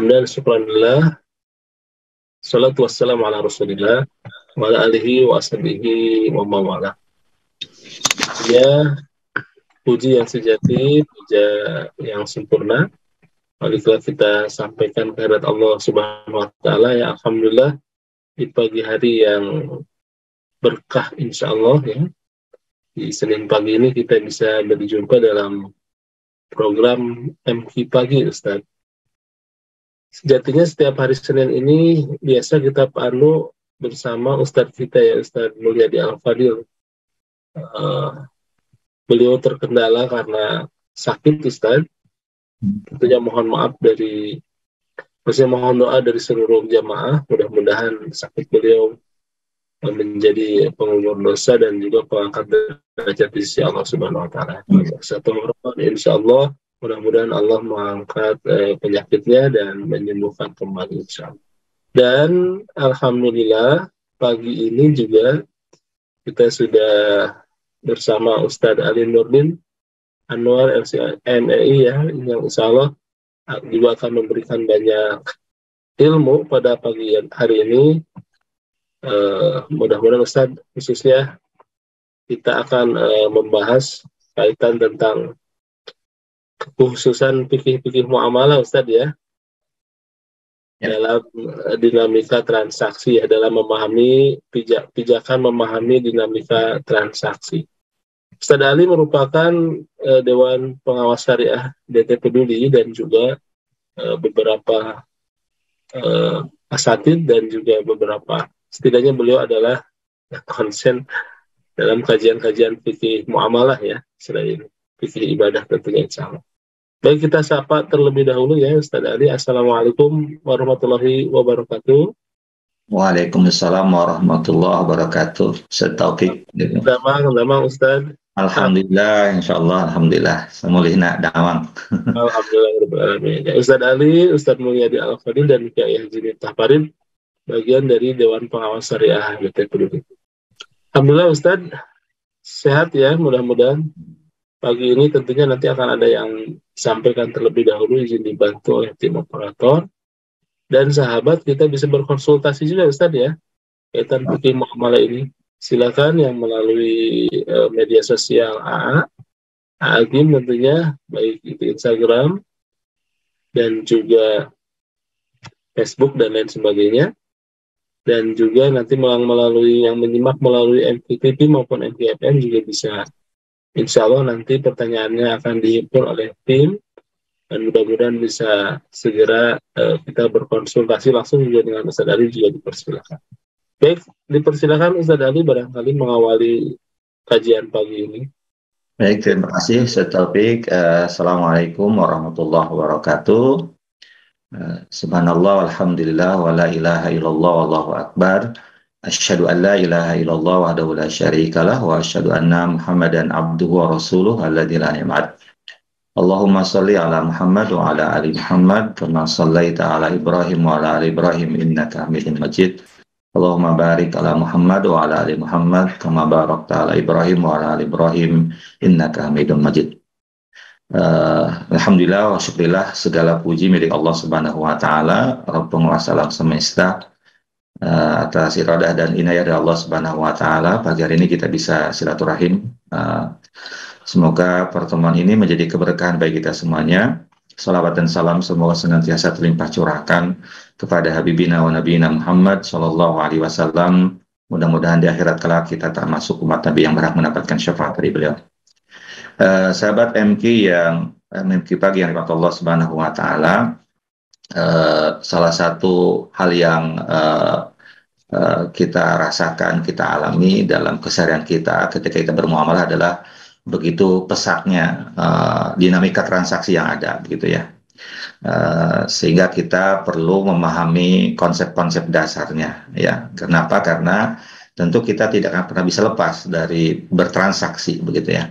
Hamdan syukranillah. Salatu wassalamu ala rasulillah wa ala alihi wa ashabihi wa mawala. Ya, puji yang sejati, puja yang sempurna, marilah kita sampaikan kehadirat Allah Subhanahu wa taala. Ya, alhamdulillah di pagi hari yang berkah insyaallah ya. Di Senin pagi ini kita bisa berjumpa dalam program MQ Pagi, Ustaz. Sejatinya setiap hari Senin ini biasa kita panu bersama Ustadz kita ya, Ustadz Mulyadi Al-Fadil. Beliau terkendala karena sakit, Ustadz. Tentunya mohon maaf mohon doa dari seluruh jamaah. Mudah-mudahan sakit beliau menjadi pengumur dosa dan juga pengangkat derajat di sisi Allah Subhanahu wa taala. Satu insya Allah mudah-mudahan Allah mengangkat penyakitnya dan menyembuhkan kembali insya Allah. Dan alhamdulillah pagi ini juga kita sudah bersama Ustadz Ali Nurdin Anwar LCMEI ya, yang insya Allah juga akan memberikan banyak ilmu pada pagi hari ini. Mudah-mudahan Ustadz khususnya kita akan membahas kaitan tentang kekhususan fikih-fikih muamalah Ustadz ya, dalam dinamika transaksi ya, dalam memahami pijakan memahami dinamika transaksi. Ustadz Ali merupakan Dewan Pengawas Syariah DT Peduli dan juga beberapa asatid dan juga beberapa, setidaknya beliau adalah konsen dalam kajian-kajian fikih muamalah ya, selain fikih ibadah tentunya insyaallah. Baik, kita sapa terlebih dahulu ya Ustadz Ali. Assalamualaikum warahmatullahi wabarakatuh. Waalaikumsalam warahmatullahi wabarakatuh. Ustadz Taufik. Damang Ustadz. Alhamdulillah, insyaallah, alhamdulillah. Semulihna damang. Alhamdulillah. Ya, Ustadz Ali, Ustadz Mulyadi Al-Fadil dan Kiai Haji Tahparin, bagian dari Dewan Pengawas Syariah DT Peduli. Alhamdulillah Ustadz, sehat ya, mudah-mudahan. Pagi ini tentunya nanti akan ada yang disampaikan terlebih dahulu, izin dibantu oleh tim operator. Dan sahabat kita bisa berkonsultasi juga Ustadz ya, kaitan fikih muamalah ini. Silakan yang melalui media sosial Agim tentunya, baik itu Instagram dan juga Facebook dan lain sebagainya. Dan juga nanti melalui yang menyimak melalui MQTV maupun MQFM juga bisa. Insya Allah nanti pertanyaannya akan dihimpun oleh tim dan mudah-mudahan bisa segera kita berkonsultasi langsung juga dengan Ustadz Ali, juga dipersilakan. Baik, dipersilakan Ustadz Ali barangkali mengawali kajian pagi ini. Baik, terima kasih Ustadz Taufik. Assalamualaikum warahmatullahi wabarakatuh. Subhanallah walhamdulillah wa la ilaha illallah wallahu akbar. Asyhadu an la ilaha illallah wahdahu la syarikalah wa asyhadu anna Muhammadan abduhu wa rasuluh alladzi la yam'ad. Allahumma shalli ala Muhammad wa ala ali Muhammad kama shallaita ala Ibrahim wa ala ali Ibrahim innaka Hamidum Majid. Allahumma barik ala Muhammad wa ala ali Muhammad kama barakta ala Ibrahim wa ala ali Ibrahim innaka Hamidum Majid. Alhamdulillah wa syukurillah, segala puji milik Allah Subhanahu wa taala, Rabb penguasa alam semesta. Atas iradah dan inayah dari Allah Subhanahu wa taala, pagi hari ini kita bisa silaturahim. Semoga pertemuan ini menjadi keberkahan bagi kita semuanya. Salawat dan salam semoga senantiasa terlimpah curahkan kepada Habibina wa Nabiyina Muhammad sallallahu alaihi wasallam. Mudah-mudahan di akhirat kelak kita termasuk umat Nabi yang berhak mendapatkan syafaat dari beliau. Sahabat MQ Pagi yang dirahmati Allah Subhanahu wa taala, salah satu hal yang kita rasakan, kita alami dalam keseharian kita ketika kita bermuamalah adalah begitu pesatnya dinamika transaksi yang ada, begitu ya. Sehingga kita perlu memahami konsep-konsep dasarnya, ya. Kenapa? Karena tentu kita tidak akan pernah bisa lepas dari bertransaksi, begitu ya.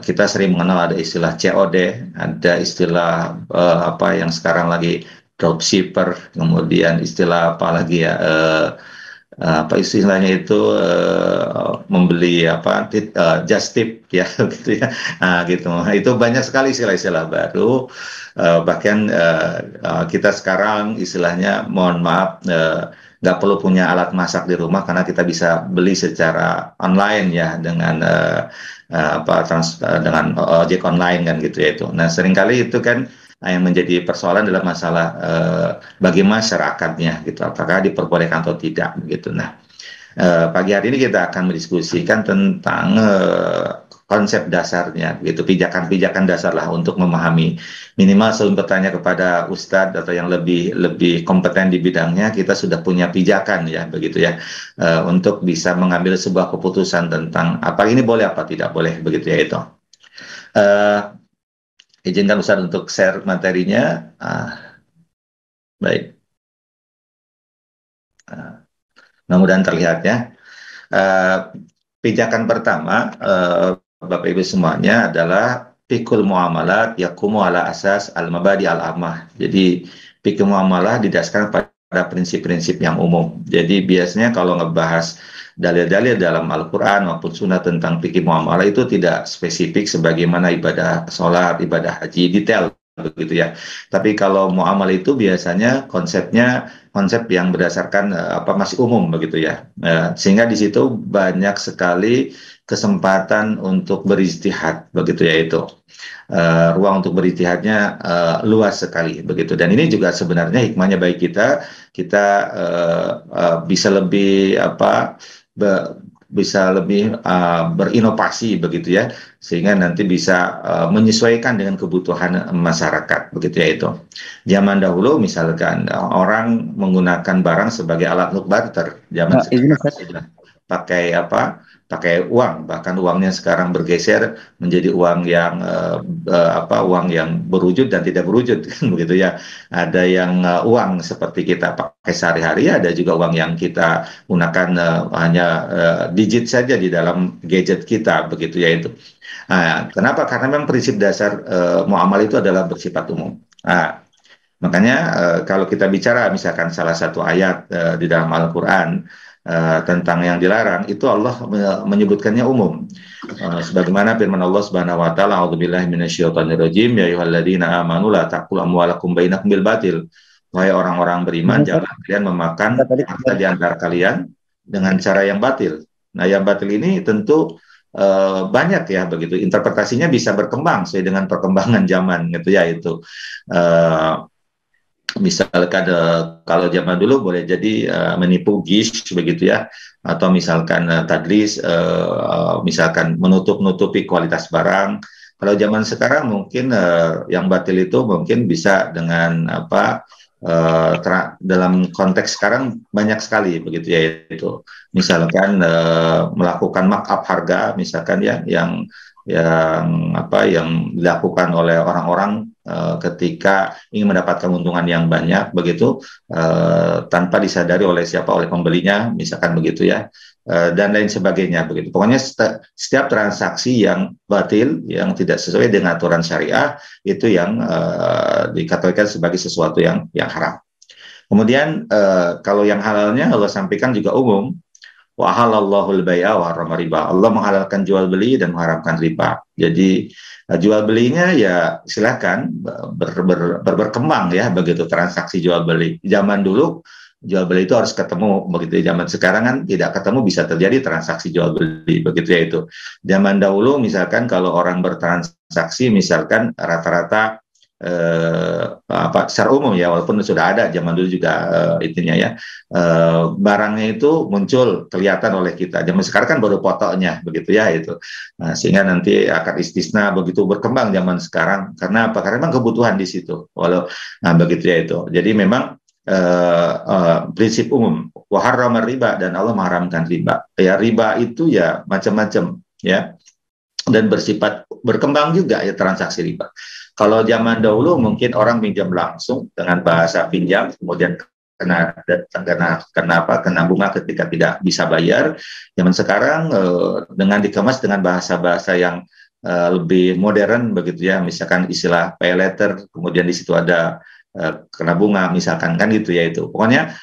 Kita sering mengenal ada istilah COD, ada istilah apa yang sekarang lagi dropshipper, kemudian istilah apa lagi ya, apa istilahnya itu, membeli apa just tip ya gitu ya. Nah, gitu. Itu banyak sekali istilah-istilah baru. Bahkan kita sekarang istilahnya, mohon maaf, nggak perlu punya alat masak di rumah karena kita bisa beli secara online ya dengan dengan ojek online kan gitu ya itu. Nah, seringkali itu kan yang menjadi persoalan adalah masalah bagi masyarakatnya gitu, apakah diperbolehkan atau tidak begitu. Nah, pagi hari ini kita akan mendiskusikan tentang konsep dasarnya, gitu, pijakan-pijakan dasar lah untuk memahami. Minimal sebelum bertanya kepada Ustadz atau yang lebih kompeten di bidangnya, kita sudah punya pijakan ya, begitu ya, untuk bisa mengambil sebuah keputusan tentang apa ini boleh apa tidak boleh, begitu ya itu. Izinkan Ustadz untuk share materinya. Baik. Mudah-mudahan terlihat ya. Pijakan pertama, Bapak Ibu semuanya, adalah fikul muamalat yakumu ala asas al-mabadi al-ammah. Jadi fikul muamalah didasarkan pada prinsip-prinsip yang umum. Jadi biasanya kalau ngebahas dalil-dalil dalam Al-Quran maupun Sunnah tentang fikih muamalah itu tidak spesifik sebagaimana ibadah sholat, ibadah haji, detail begitu ya. Tapi kalau muamalah itu biasanya konsepnya konsep yang berdasarkan masih umum begitu ya. Sehingga di situ banyak sekali kesempatan untuk berijtihad begitu ya itu. Ruang untuk berijtihadnya luas sekali begitu. Dan ini juga sebenarnya hikmahnya bagi kita bisa lebih berinovasi begitu ya, sehingga nanti bisa menyesuaikan dengan kebutuhan masyarakat begitu ya itu. Zaman dahulu misalkan orang menggunakan barang sebagai alat untuk barter, zaman sekarang sudah pakai uang, bahkan uangnya sekarang bergeser menjadi uang yang uang yang berwujud dan tidak berwujud begitu ya. Ada yang uang seperti kita pakai sehari-hari, ada juga uang yang kita gunakan hanya digit saja di dalam gadget kita begitu ya itu. Nah, kenapa? Karena memang prinsip dasar muamalah itu adalah bersifat umum. Nah, makanya kalau kita bicara misalkan salah satu ayat di dalam Al-Quran tentang yang dilarang, itu Allah menyebutkannya umum. Sebagaimana firman Allah Subhanahu wa taala, "A'udzubillahi minasyaitonirrajim, ya ayyuhalladzina amanu la taqulu amwalakum bainakum bil batil." Wahai orang-orang beriman, jangan kalian memakan harta di antara kalian dengan cara yang batil. Nah, yang batil ini tentu banyak ya begitu. Interpretasinya bisa berkembang sesuai dengan perkembangan zaman gitu ya itu. Misalkan kalau zaman dulu boleh jadi menipu gish begitu ya, atau misalkan tadlis, misalkan menutupi kualitas barang. Kalau zaman sekarang mungkin yang batil itu mungkin bisa dengan dalam konteks sekarang banyak sekali begitu ya itu. Misalkan melakukan markup harga misalkan ya, yang dilakukan oleh orang-orang ketika ingin mendapatkan keuntungan yang banyak begitu, tanpa disadari oleh pembelinya misalkan begitu ya, dan lain sebagainya begitu. Pokoknya setiap transaksi yang batil, yang tidak sesuai dengan aturan syariah, itu yang dikategorikan sebagai sesuatu yang haram. Kemudian kalau yang halalnya Allah sampaikan juga umum. Wa halallahu al-bai'a wa harrama riba. Allah menghalalkan jual beli dan mengharamkan riba. Jadi jual belinya ya silakan berkembang ya begitu, transaksi jual beli. Zaman dulu jual beli itu harus ketemu begitu. Zaman sekarang kan tidak ketemu, bisa terjadi transaksi jual beli begitu ya itu. Zaman dahulu misalkan kalau orang bertransaksi misalkan rata-rata secara umum ya, walaupun sudah ada zaman dulu juga intinya ya, barangnya itu muncul kelihatan oleh kita. Zaman sekarang kan baru fotonya begitu ya itu. Nah, sehingga nanti akan istisna begitu berkembang zaman sekarang. Karena apa? Karena memang kebutuhan di situ. Begitu ya itu. Jadi memang prinsip umum wa harrama riba, dan Allah mengharamkan riba. Ya, riba itu ya macam-macam ya, dan bersifat berkembang juga ya transaksi riba. Kalau zaman dahulu mungkin orang pinjam langsung dengan bahasa pinjam, kemudian kena bunga ketika tidak bisa bayar. Zaman sekarang dengan dikemas dengan bahasa-bahasa yang lebih modern begitu ya, misalkan istilah pay letter, kemudian di situ ada kena bunga misalkan kan gitu ya itu. Pokoknya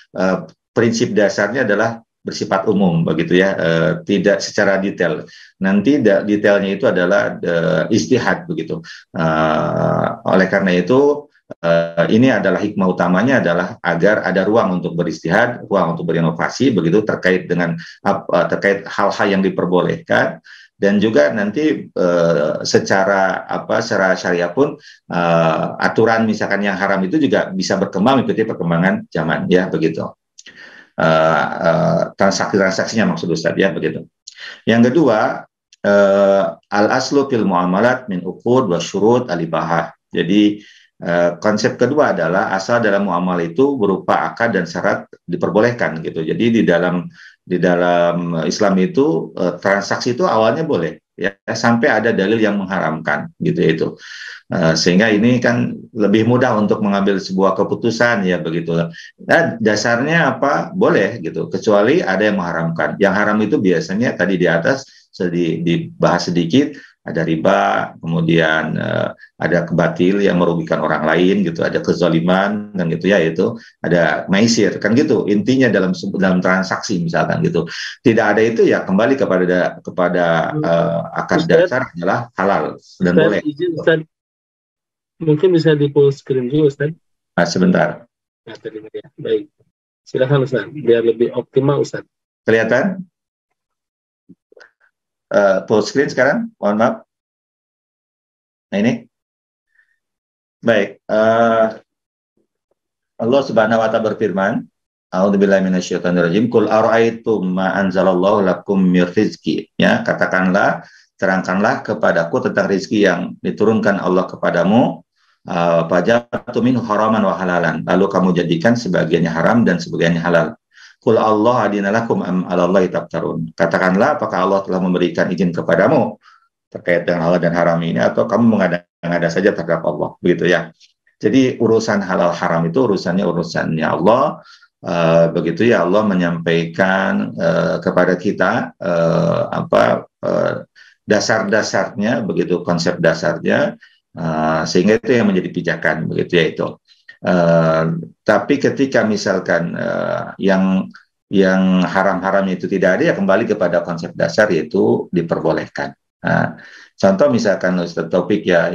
prinsip dasarnya adalah bersifat umum begitu ya, tidak secara detail. Nanti detailnya itu adalah ijtihad begitu. Oleh karena itu ini adalah hikmah utamanya adalah agar ada ruang untuk beristihad, ruang untuk berinovasi begitu terkait dengan terkait hal-hal yang diperbolehkan, dan juga nanti secara syariah pun aturan misalkan yang haram itu juga bisa berkembang mengikuti perkembangan zaman ya begitu. Transaksi-transaksinya maksud Ustaz ya begitu. Yang kedua, al aslu fil muamalat min uqud wa syurut al-ibahah. Jadi konsep kedua adalah asal dalam muamal itu berupa akad dan syarat diperbolehkan gitu. Jadi di dalam Islam itu transaksi itu awalnya boleh ya sampai ada dalil yang mengharamkan gitu ya itu. Sehingga ini kan lebih mudah untuk mengambil sebuah keputusan ya begitu. Nah, dasarnya apa? Boleh gitu, kecuali ada yang mengharamkan. Yang haram itu biasanya tadi di atas dibahas sedikit, ada riba, kemudian ada kebatil yang merugikan orang lain gitu, ada kezaliman kan gitu ya, itu ada maisir kan gitu. Intinya dalam transaksi misalkan gitu. Tidak ada itu ya kembali kepada akad dasar adalah halal dan boleh. Ustaz, mungkin bisa di full screen dulu Ustaz. Sebentar. Nah, terima ya. Baik. Silakan Ustaz, biar lebih optimal Ustaz. Kelihatan? Full screen sekarang, mohon maaf. Nah ini, baik. Allah Subhanahu Wa Taala berfirman, A'udzubillahi minasyaitonirrajim. Qul ara'aitum ma anzalallahu lakum mir rizqi. Ya, katakanlah, terangkanlah kepadaku tentang rezeki yang diturunkan Allah kepadamu. Faja'tu minhu haraman wa halalan. Lalu kamu jadikan sebagiannya haram dan sebagiannya halal. Qul Allah adina lakum am 'alallahi taftarun. Katakanlah, apakah Allah telah memberikan izin kepadamu terkait dengan halal dan haram ini, atau kamu mengada-ngada saja terhadap Allah, begitu ya. Jadi urusan halal haram itu urusannya Allah, begitu ya. Allah menyampaikan kepada kita dasar-dasarnya, begitu, konsep dasarnya, sehingga itu yang menjadi pijakan, begitu ya itu. Tapi ketika misalkan yang haram-haram itu tidak ada, ya kembali kepada konsep dasar, yaitu diperbolehkan. Contoh misalkan Ustaz Taufik ya,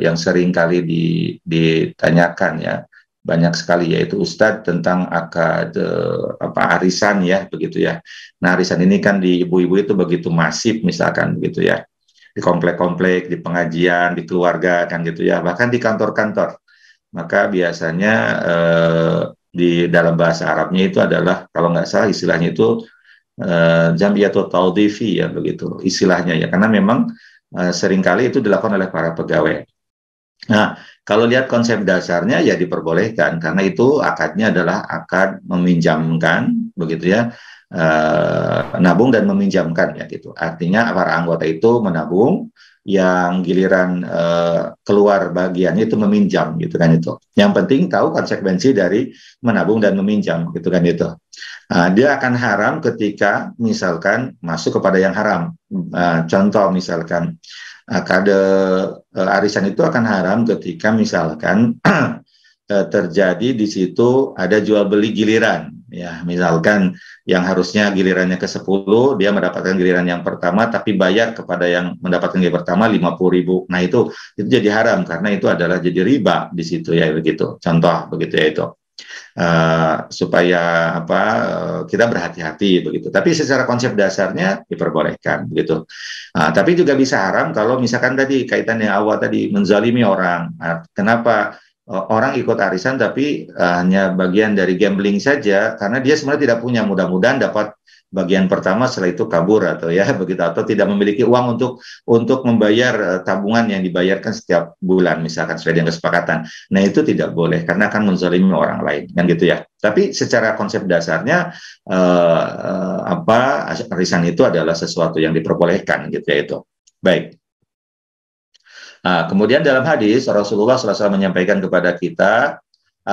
yang sering kali ditanyakan ya, banyak sekali, yaitu Ustadz tentang akad arisan ya begitu ya. Nah, arisan ini kan di ibu-ibu itu begitu masif misalkan begitu ya, di komplek-komplek, di pengajian, di keluarga kan gitu ya, bahkan di kantor-kantor. Maka biasanya di dalam bahasa Arabnya itu adalah, kalau nggak salah istilahnya itu jam'iyatut taudhifi ya begitu istilahnya ya, karena memang seringkali itu dilakukan oleh para pegawai. Nah, kalau lihat konsep dasarnya ya diperbolehkan, karena itu akadnya adalah akad meminjamkan begitu ya, nabung dan meminjamkan ya gitu. Artinya para anggota itu menabung, yang giliran keluar bagiannya itu meminjam gitu kan itu. Yang penting tahu konsekuensi dari menabung dan meminjam gitu kan itu. Dia akan haram ketika misalkan masuk kepada yang haram. Contoh misalkan kade arisan itu akan haram ketika misalkan terjadi di situ ada jual beli giliran ya, misalkan yang harusnya gilirannya ke-10, dia mendapatkan giliran yang pertama tapi bayar kepada yang mendapatkan giliran pertama 50.000. Nah, itu jadi haram karena itu adalah jadi riba di situ ya begitu. Contoh begitu ya itu. Supaya kita berhati-hati begitu. Tapi secara konsep dasarnya diperbolehkan begitu. Tapi juga bisa haram kalau misalkan tadi kaitannya awal tadi menzalimi orang. Kenapa orang ikut arisan tapi hanya bagian dari gambling saja, karena dia sebenarnya tidak punya, mudah-mudahan dapat bagian pertama setelah itu kabur atau ya begitu, atau tidak memiliki uang untuk membayar tabungan yang dibayarkan setiap bulan misalkan sesuai dengan kesepakatan. Nah, itu tidak boleh karena akan menzalimi orang lain kan gitu ya. Tapi secara konsep dasarnya arisan itu adalah sesuatu yang diperbolehkan gitu ya itu. Baik. Kemudian dalam hadis Rasulullah SAW menyampaikan kepada kita,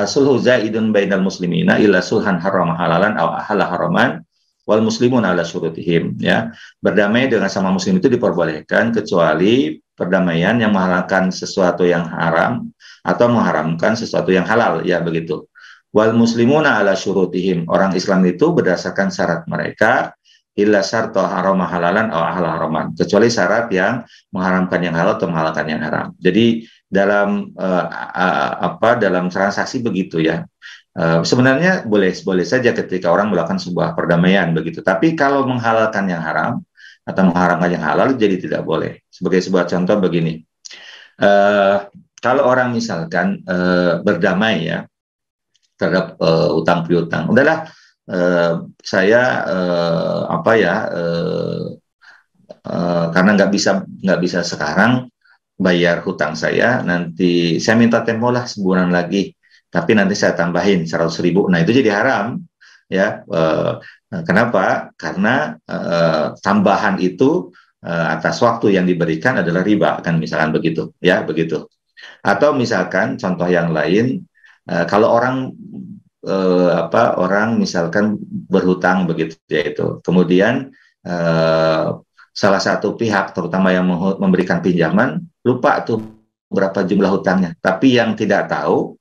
sulhu zaidun bainal muslimina illa sulhan haram halalan aw ahalla haraman wal muslimun ala syurutihim, ya. Berdamai dengan sama muslim itu diperbolehkan kecuali perdamaian yang menghalalkan sesuatu yang haram atau mengharamkan sesuatu yang halal ya begitu. Wal muslimuna ala syurutihim. Orang Islam itu berdasarkan syarat mereka, illa syarto harama halalan atau ahla haraman. Kecuali syarat yang mengharamkan yang halal atau menghalalkan yang haram. Jadi dalam dalam transaksi begitu ya. Sebenarnya boleh saja ketika orang melakukan sebuah perdamaian begitu. Tapi kalau menghalalkan yang haram atau mengharamkan yang halal jadi tidak boleh. Sebagai sebuah contoh begini. Kalau orang misalkan berdamai ya terhadap utang piutang, udahlah saya karena nggak bisa sekarang bayar hutang saya, nanti saya minta tempo lah sebulan lagi, tapi nanti saya tambahin 100.000. Nah itu jadi haram ya. Kenapa? Karena tambahan itu atas waktu yang diberikan adalah riba, kan misalkan begitu ya, begitu. Atau misalkan contoh yang lain, kalau orang misalkan berhutang begitu yaitu, kemudian salah satu pihak terutama yang memberikan pinjaman lupa tuh berapa jumlah hutangnya, tapi yang tidak tahu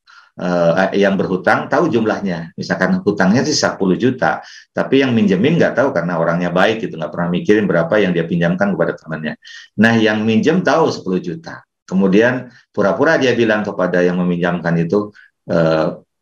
yang berhutang tahu jumlahnya, misalkan hutangnya sih 10 juta, tapi yang minjemin nggak tahu karena orangnya baik gitu, nggak pernah mikirin berapa yang dia pinjamkan kepada temannya. Nah yang minjem tahu 10 juta, kemudian pura-pura dia bilang kepada yang meminjamkan itu,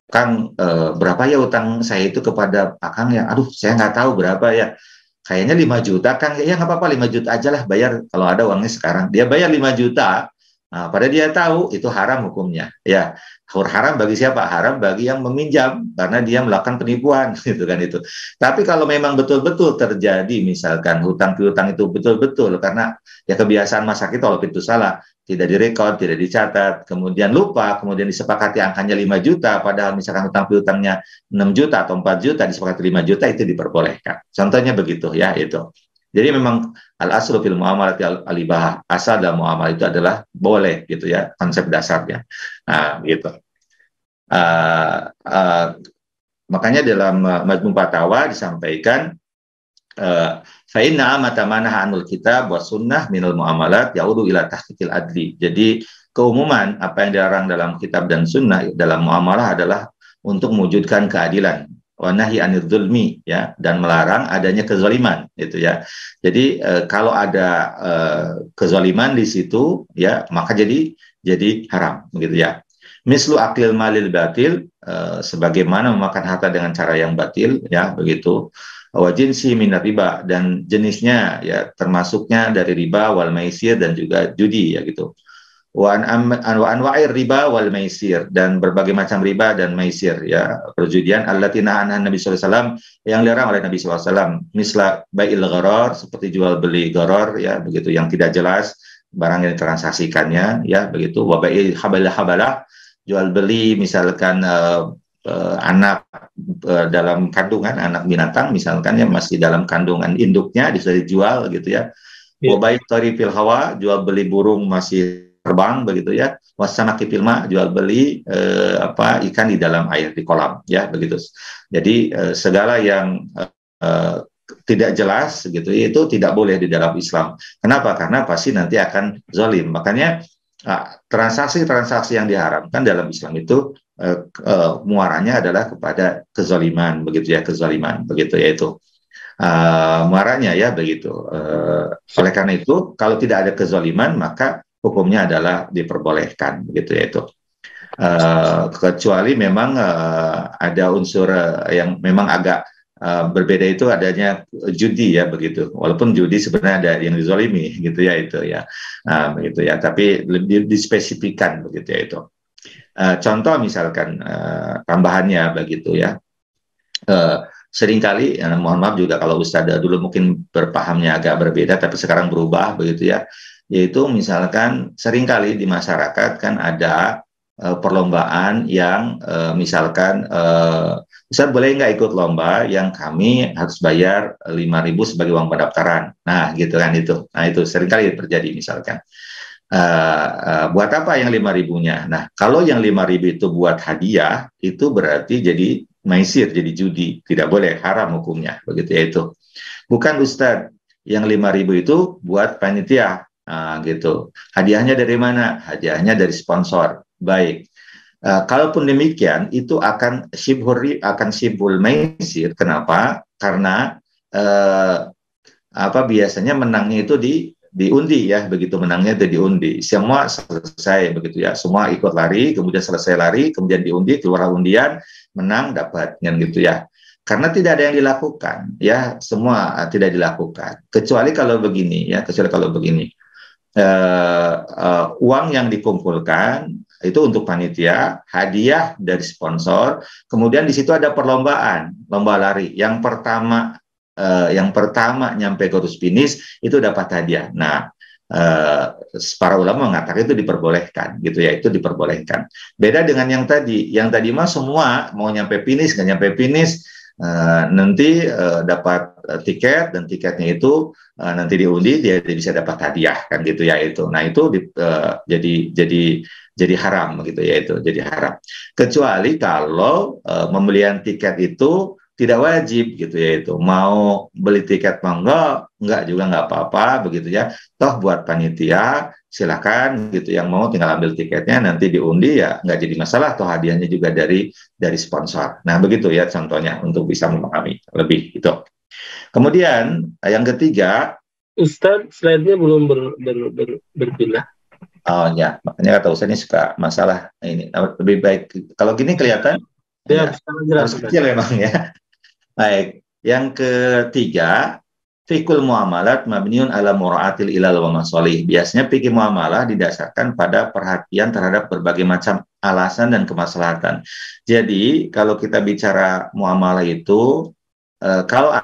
Kang, berapa ya utang saya itu kepada Pak Kang ya? Aduh, saya nggak tahu berapa ya. Kayaknya 5 juta, Kang. Ya nggak apa-apa, 5 juta aja lah bayar kalau ada uangnya sekarang. Dia bayar 5 juta. Nah, pada dia tahu itu haram hukumnya. Ya, haram bagi siapa? Haram bagi yang meminjam karena dia melakukan penipuan, gitu kan itu. Tapi kalau memang betul-betul terjadi, misalkan hutang piutang itu betul-betul karena ya kebiasaan masa kita kalau itu salah, tidak direkod, tidak dicatat, kemudian lupa, kemudian disepakati angkanya 5 juta, padahal misalkan hutang piutangnya 6 juta atau 4 juta, disepakati 5 juta, itu diperbolehkan. Contohnya begitu ya, itu. Jadi memang al-aslu fil muamalat al-ibahah, asal dalam muamalah itu adalah boleh gitu ya, konsep dasarnya. Nah, gitu. Makanya dalam Majmu' Fatawa disampaikan, fa inna mata manah anul kitab wa sunnah minal muamalat yaudu ila tahqiqil adli. Jadi keumuman apa yang dilarang dalam kitab dan sunnah dalam muamalah adalah untuk mewujudkan keadilan, wa nahi anil zulmi ya, dan melarang adanya kezaliman itu ya. Jadi kalau ada kezaliman di situ ya, maka jadi haram begitu ya. Mislu akil malil batil, sebagaimana memakan harta dengan cara yang batil ya, begitu. Wa jinsi minar riba, dan jenisnya ya termasuknya dari riba wal maisir dan juga judi ya gitu. Wa anwa'ir riba wal maisir, dan berbagai macam riba dan maisir ya, perjudian allati nahan Nabi sallallahu alaihi wasallam, yang dilarang oleh Nabi sallallahu alaihi wasallam, misla bai'il gharar, seperti jual beli gharar ya, begitu, yang tidak jelas barang yang ditransaksikannya ya, begitu. Wa bai'il habalah, jual beli misalkan anak dalam kandungan, anak binatang misalkan ya, masih dalam kandungan induknya bisa dijual gitu ya. Wabai tarifil hawa, jual beli burung masih terbang begitu ya. Wasamaki filma, jual beli ikan di dalam air, di kolam ya, begitu. Jadi segala yang tidak jelas gitu itu tidak boleh di dalam Islam. Kenapa? Karena pasti nanti akan zalim. Makanya transaksi-transaksi yang diharamkan dalam Islam itu muaranya adalah kepada kezaliman begitu ya, kezaliman begitu ya, itu muaranya ya, begitu. Oleh karena itu kalau tidak ada kezaliman maka hukumnya adalah diperbolehkan begitu ya, itu. Kecuali memang ada unsur yang memang agak berbeda, itu adanya judi ya, begitu. Walaupun judi sebenarnya ada yang dizalimi gitu ya, itu ya, begitu ya. Tapi lebih dispesifikan begitu ya, itu. Contoh misalkan tambahannya begitu ya. Seringkali, mohon maaf juga kalau Ustadz dulu mungkin berpahamnya agak berbeda, tapi sekarang berubah begitu ya. Yaitu misalkan seringkali di masyarakat kan ada perlombaan yang misalkan Ustadz boleh nggak ikut lomba yang kami harus bayar 5.000 sebagai uang pendaftaran. Nah gitu kan itu. Nah itu seringkali terjadi misalkan. Buat apa yang 5.000-nya? Nah kalau yang 5.000 itu buat hadiah, itu berarti jadi maisir, jadi judi. Tidak boleh, haram hukumnya. Begitu ya, itu. Bukan Ustadz, yang 5.000 itu buat panitia. Nah gitu. Hadiahnya dari mana? Hadiahnya dari sponsor. Baik. Kalaupun demikian, itu akan shibhul maisir. Kenapa? Karena biasanya menangnya itu diundi ya, begitu menangnya itu diundi, semua selesai begitu ya, semua ikut lari, kemudian selesai lari, kemudian diundi, keluar undian, menang dapat kan gitu ya. Karena tidak ada yang dilakukan ya, semua tidak dilakukan, kecuali kalau begini ya, uang yang dikumpulkan itu untuk panitia, hadiah dari sponsor, kemudian di situ ada perlombaan, lomba lari. Yang pertama nyampe garis finish itu dapat hadiah. Nah, para ulama mengatakan itu diperbolehkan, gitu ya, itu diperbolehkan. Beda dengan yang tadi mah semua mau nyampe finish, nggak nyampe finish, nanti dapat tiket, dan tiketnya itu nanti diundi, dia bisa dapat hadiah kan gitu ya itu. Nah itu jadi haram gitu ya, itu jadi haram. Kecuali kalau pembelian tiket itu tidak wajib gitu ya, itu mau beli tiket enggak juga nggak apa-apa begitu ya, toh buat panitia silakan gitu, yang mau tinggal ambil tiketnya, nanti diundi ya nggak jadi masalah, toh hadiahnya juga dari sponsor. Nah begitu ya contohnya untuk bisa memahami lebih itu. Kemudian yang ketiga, Ustadz, slide-nya belum berpindah. oh ya, makanya kata Ustaz ini suka masalah ini. Lebih baik kalau gini kelihatan Ya, ya, sekarang jelas. harus kecil memang ya. Baik, yang ketiga, fikul muamalat mabniun ala mura'atil ilal wa masolih. Biasanya fikih muamalah didasarkan pada perhatian terhadap berbagai macam alasan dan kemaslahatan. Jadi, kalau kita bicara muamalah itu, kalau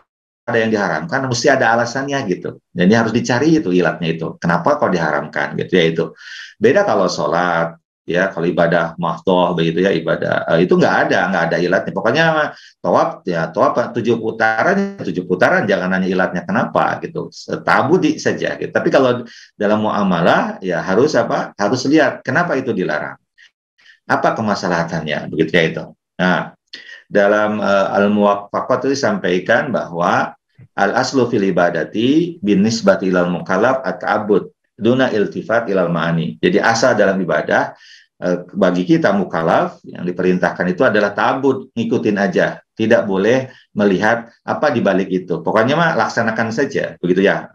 ada yang diharamkan, mesti ada alasannya gitu. Jadi harus dicari itu ilatnya itu. Kenapa kok diharamkan gitu ya itu. Beda kalau sholat, ya kalau ibadah mahdoh begitu ya, ibadah itu nggak ada ilatnya. Pokoknya tawaf ya tawaf 7 putaran jangan nanya ilatnya kenapa gitu, tabudi saja gitu. Tapi kalau dalam muamalah ya harus lihat kenapa itu dilarang, apa kemaslahatannya begitu ya itu. Nah dalam al-muwaffaqat itu disampaikan bahwa al-aslu fil ibadati bin nisbati ilal mukallaf at-ta'abbud duna iltifat ilal ma'ani. Jadi asal dalam ibadah bagi kita mukallaf yang diperintahkan itu adalah ta'abbud, ngikutin aja, tidak boleh melihat apa di balik itu. Pokoknya mah laksanakan saja, begitu ya.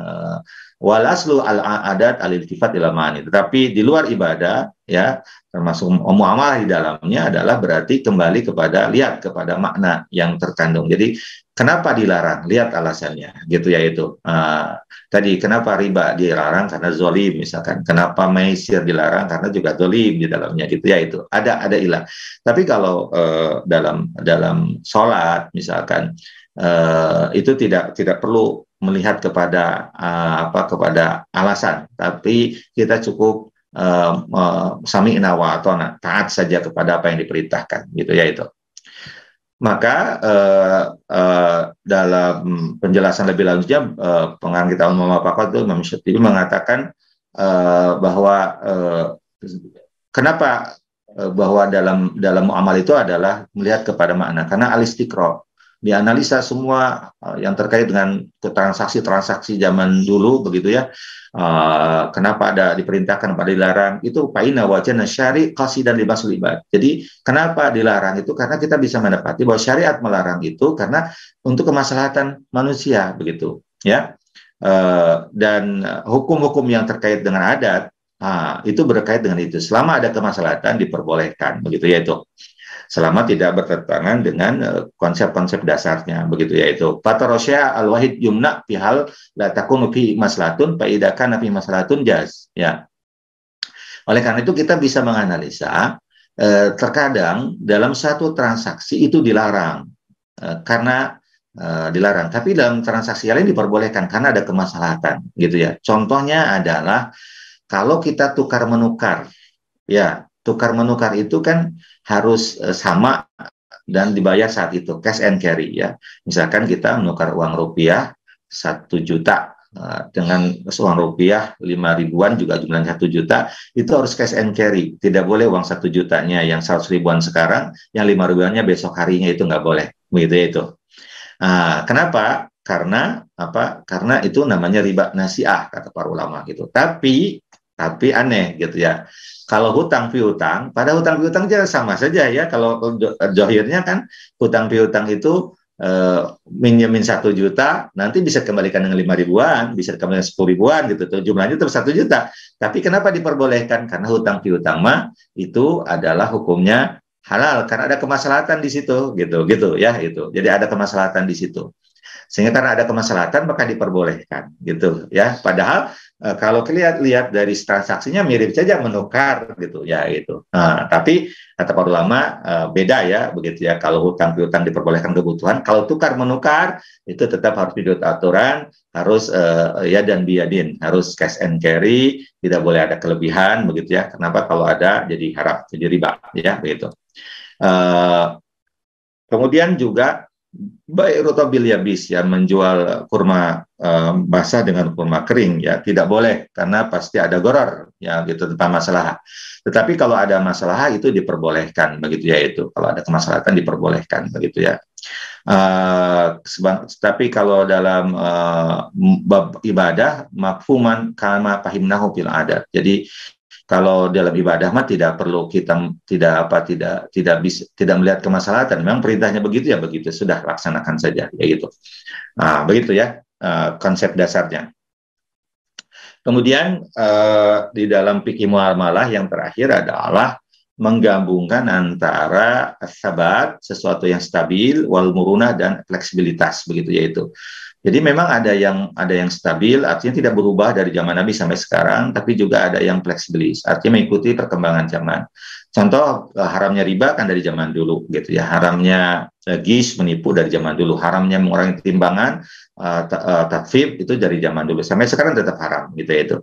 Wal aslu al-adat al-iltifat ilal ma'ani. Tetapi di luar ibadah ya, termasuk muamalah di dalamnya adalah berarti kembali lihat kepada makna yang terkandung. Jadi kenapa dilarang? Lihat alasannya, gitu ya itu. Tadi kenapa riba dilarang? Karena zolim misalkan. Kenapa maisir dilarang? Karena juga zolim di dalamnya, gitu ya itu. Ada ilah. Tapi kalau dalam sholat misalkan itu tidak perlu melihat kepada kepada alasan, tapi kita cukup sami'na wa ata'na, taat saja kepada apa yang diperintahkan, gitu ya itu. Maka dalam penjelasan lebih lanjutnya pengarang kitab Al-Muwafaqat itu Imam Syatibi mengatakan bahwa kenapa bahwa dalam muamal itu adalah melihat kepada makna, karena al-istiqra, dianalisa semua yang terkait dengan transaksi-transaksi zaman dulu begitu ya. Kenapa ada diperintahkan, pada dilarang, itu paina wajana syari qasidan libasul ibad. Jadi kenapa dilarang itu karena kita bisa mendapati bahwa syariat melarang itu karena untuk kemaslahatan manusia begitu ya. Dan hukum-hukum yang terkait dengan adat itu berkait dengan itu. Selama ada kemaslahatan diperbolehkan begitu ya itu. Selama tidak bertentangan dengan konsep-konsep dasarnya begitu ya itu. Fatarosya al-wahid yumna pihal la takunu fi maslahatun fa idza kana fi maslahatun jaz ya. Oleh karena itu kita bisa menganalisa terkadang dalam satu transaksi itu dilarang karena dilarang, tapi dalam transaksi lain diperbolehkan karena ada kemaslahatan gitu ya. Contohnya adalah kalau kita tukar menukar ya, tukar menukar itu kan harus sama dan dibayar saat itu, cash and carry ya. Misalkan kita menukar uang rupiah 1 juta dengan uang rupiah 5.000-an juga jumlahnya 1 juta, itu harus cash and carry. Tidak boleh uang 1 jutanya yang 100 ribuan sekarang, yang 5.000-annya besok harinya, itu nggak boleh. Begitu ya itu. Kenapa? Karena apa? Karena itu namanya riba nasiah kata para ulama gitu. Tapi Tapi aneh gitu ya. Kalau hutang piutang, pada hutang piutang sama saja ya. Kalau johirnya kan hutang piutang itu minjemin 1 juta, nanti bisa dikembalikan dengan 5 ribuan, bisa dikembalikan 10 ribuan gitu. Tuh, jumlahnya terus 1 juta. Tapi kenapa diperbolehkan? Karena hutang piutang mah itu adalah hukumnya halal karena ada kemaslahatan di situ gitu ya itu. Jadi ada kemaslahatan di situ. Sehingga karena ada kemaslahatan maka diperbolehkan gitu ya. Padahal kalau lihat dari transaksinya mirip saja menukar gitu ya itu. Nah, tapi kata para ulama beda ya begitu ya. Kalau hutang piutang diperbolehkan kebutuhan, kalau tukar menukar itu tetap harus dibuat aturan, harus ya dan biadin, harus cash and carry, tidak boleh ada kelebihan begitu ya. Kenapa kalau ada jadi haram, jadi riba ya begitu. Kemudian juga baik rotobil yabis ya, menjual kurma basah dengan kurma kering ya tidak boleh karena pasti ada goror ya gitu tanpa masalah. Tetapi kalau ada masalah itu diperbolehkan begitu ya itu. Kalau ada kemaslahatan diperbolehkan begitu ya. Tapi kalau dalam bab ibadah mafhuman kama fahimnahu fil adat. Jadi kalau dalam ibadah mah tidak perlu kita tidak melihat kemaslahatan. Memang perintahnya begitu ya begitu, sudah laksanakan saja ya gitu. Nah, begitu ya konsep dasarnya. Kemudian di dalam fikih muamalah yang terakhir adalah menggabungkan antara sabat, sesuatu yang stabil, wal murunah dan fleksibilitas begitu yaitu. Jadi memang ada yang stabil, artinya tidak berubah dari zaman Nabi sampai sekarang, tapi juga ada yang fleksibilis, artinya mengikuti perkembangan zaman. Contoh haramnya riba kan dari zaman dulu, gitu ya. Haramnya gis menipu dari zaman dulu, haramnya mengurangi timbangan, takfif itu dari zaman dulu, sampai sekarang tetap haram, gitu ya itu.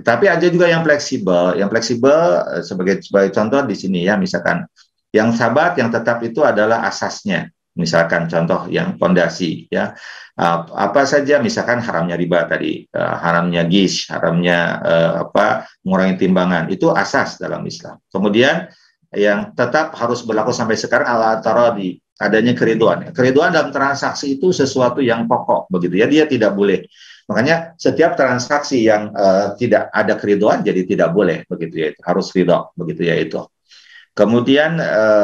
Tapi ada juga yang fleksibel. Yang fleksibel sebagai contoh di sini ya, misalkan yang sabat yang tetap itu adalah asasnya. Misalkan contoh yang fondasi ya, apa saja misalkan haramnya riba tadi, haramnya gis, haramnya mengurangi timbangan, itu asas dalam Islam. Kemudian yang tetap harus berlaku sampai sekarang al-taradi, adanya keriduan. Keriduan dalam transaksi itu sesuatu yang pokok begitu ya, dia tidak boleh. Makanya setiap transaksi yang tidak ada keriduan jadi tidak boleh begitu ya, harus ridho begitu ya itu. Kemudian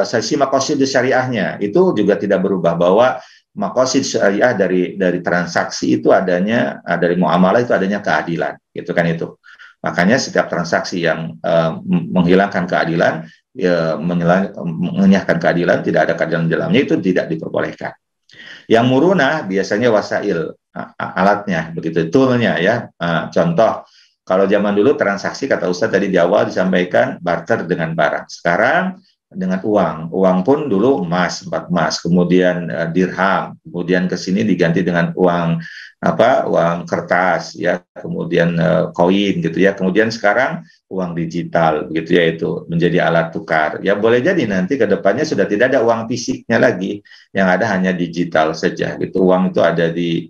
sisi makosid syariahnya itu juga tidak berubah, bahwa makosid syariah dari transaksi itu adanya, dari muamalah itu adanya keadilan, gitu kan itu. Makanya setiap transaksi yang menghilangkan keadilan, mengenyahkan keadilan, tidak ada keadilan di dalamnya, itu tidak diperbolehkan. Yang murunah biasanya wasail, alatnya begitu, toolnya ya. Contoh, kalau zaman dulu transaksi, kata Ustadz tadi di awal disampaikan, barter dengan barang. Sekarang dengan uang. Uang pun dulu emas, kemudian dirham, kemudian ke sini diganti dengan uang kertas ya, kemudian koin gitu ya. Kemudian sekarang uang digital begitu ya, itu menjadi alat tukar. Ya boleh jadi nanti ke depannya sudah tidak ada uang fisiknya lagi, yang ada hanya digital saja gitu. Uang itu ada di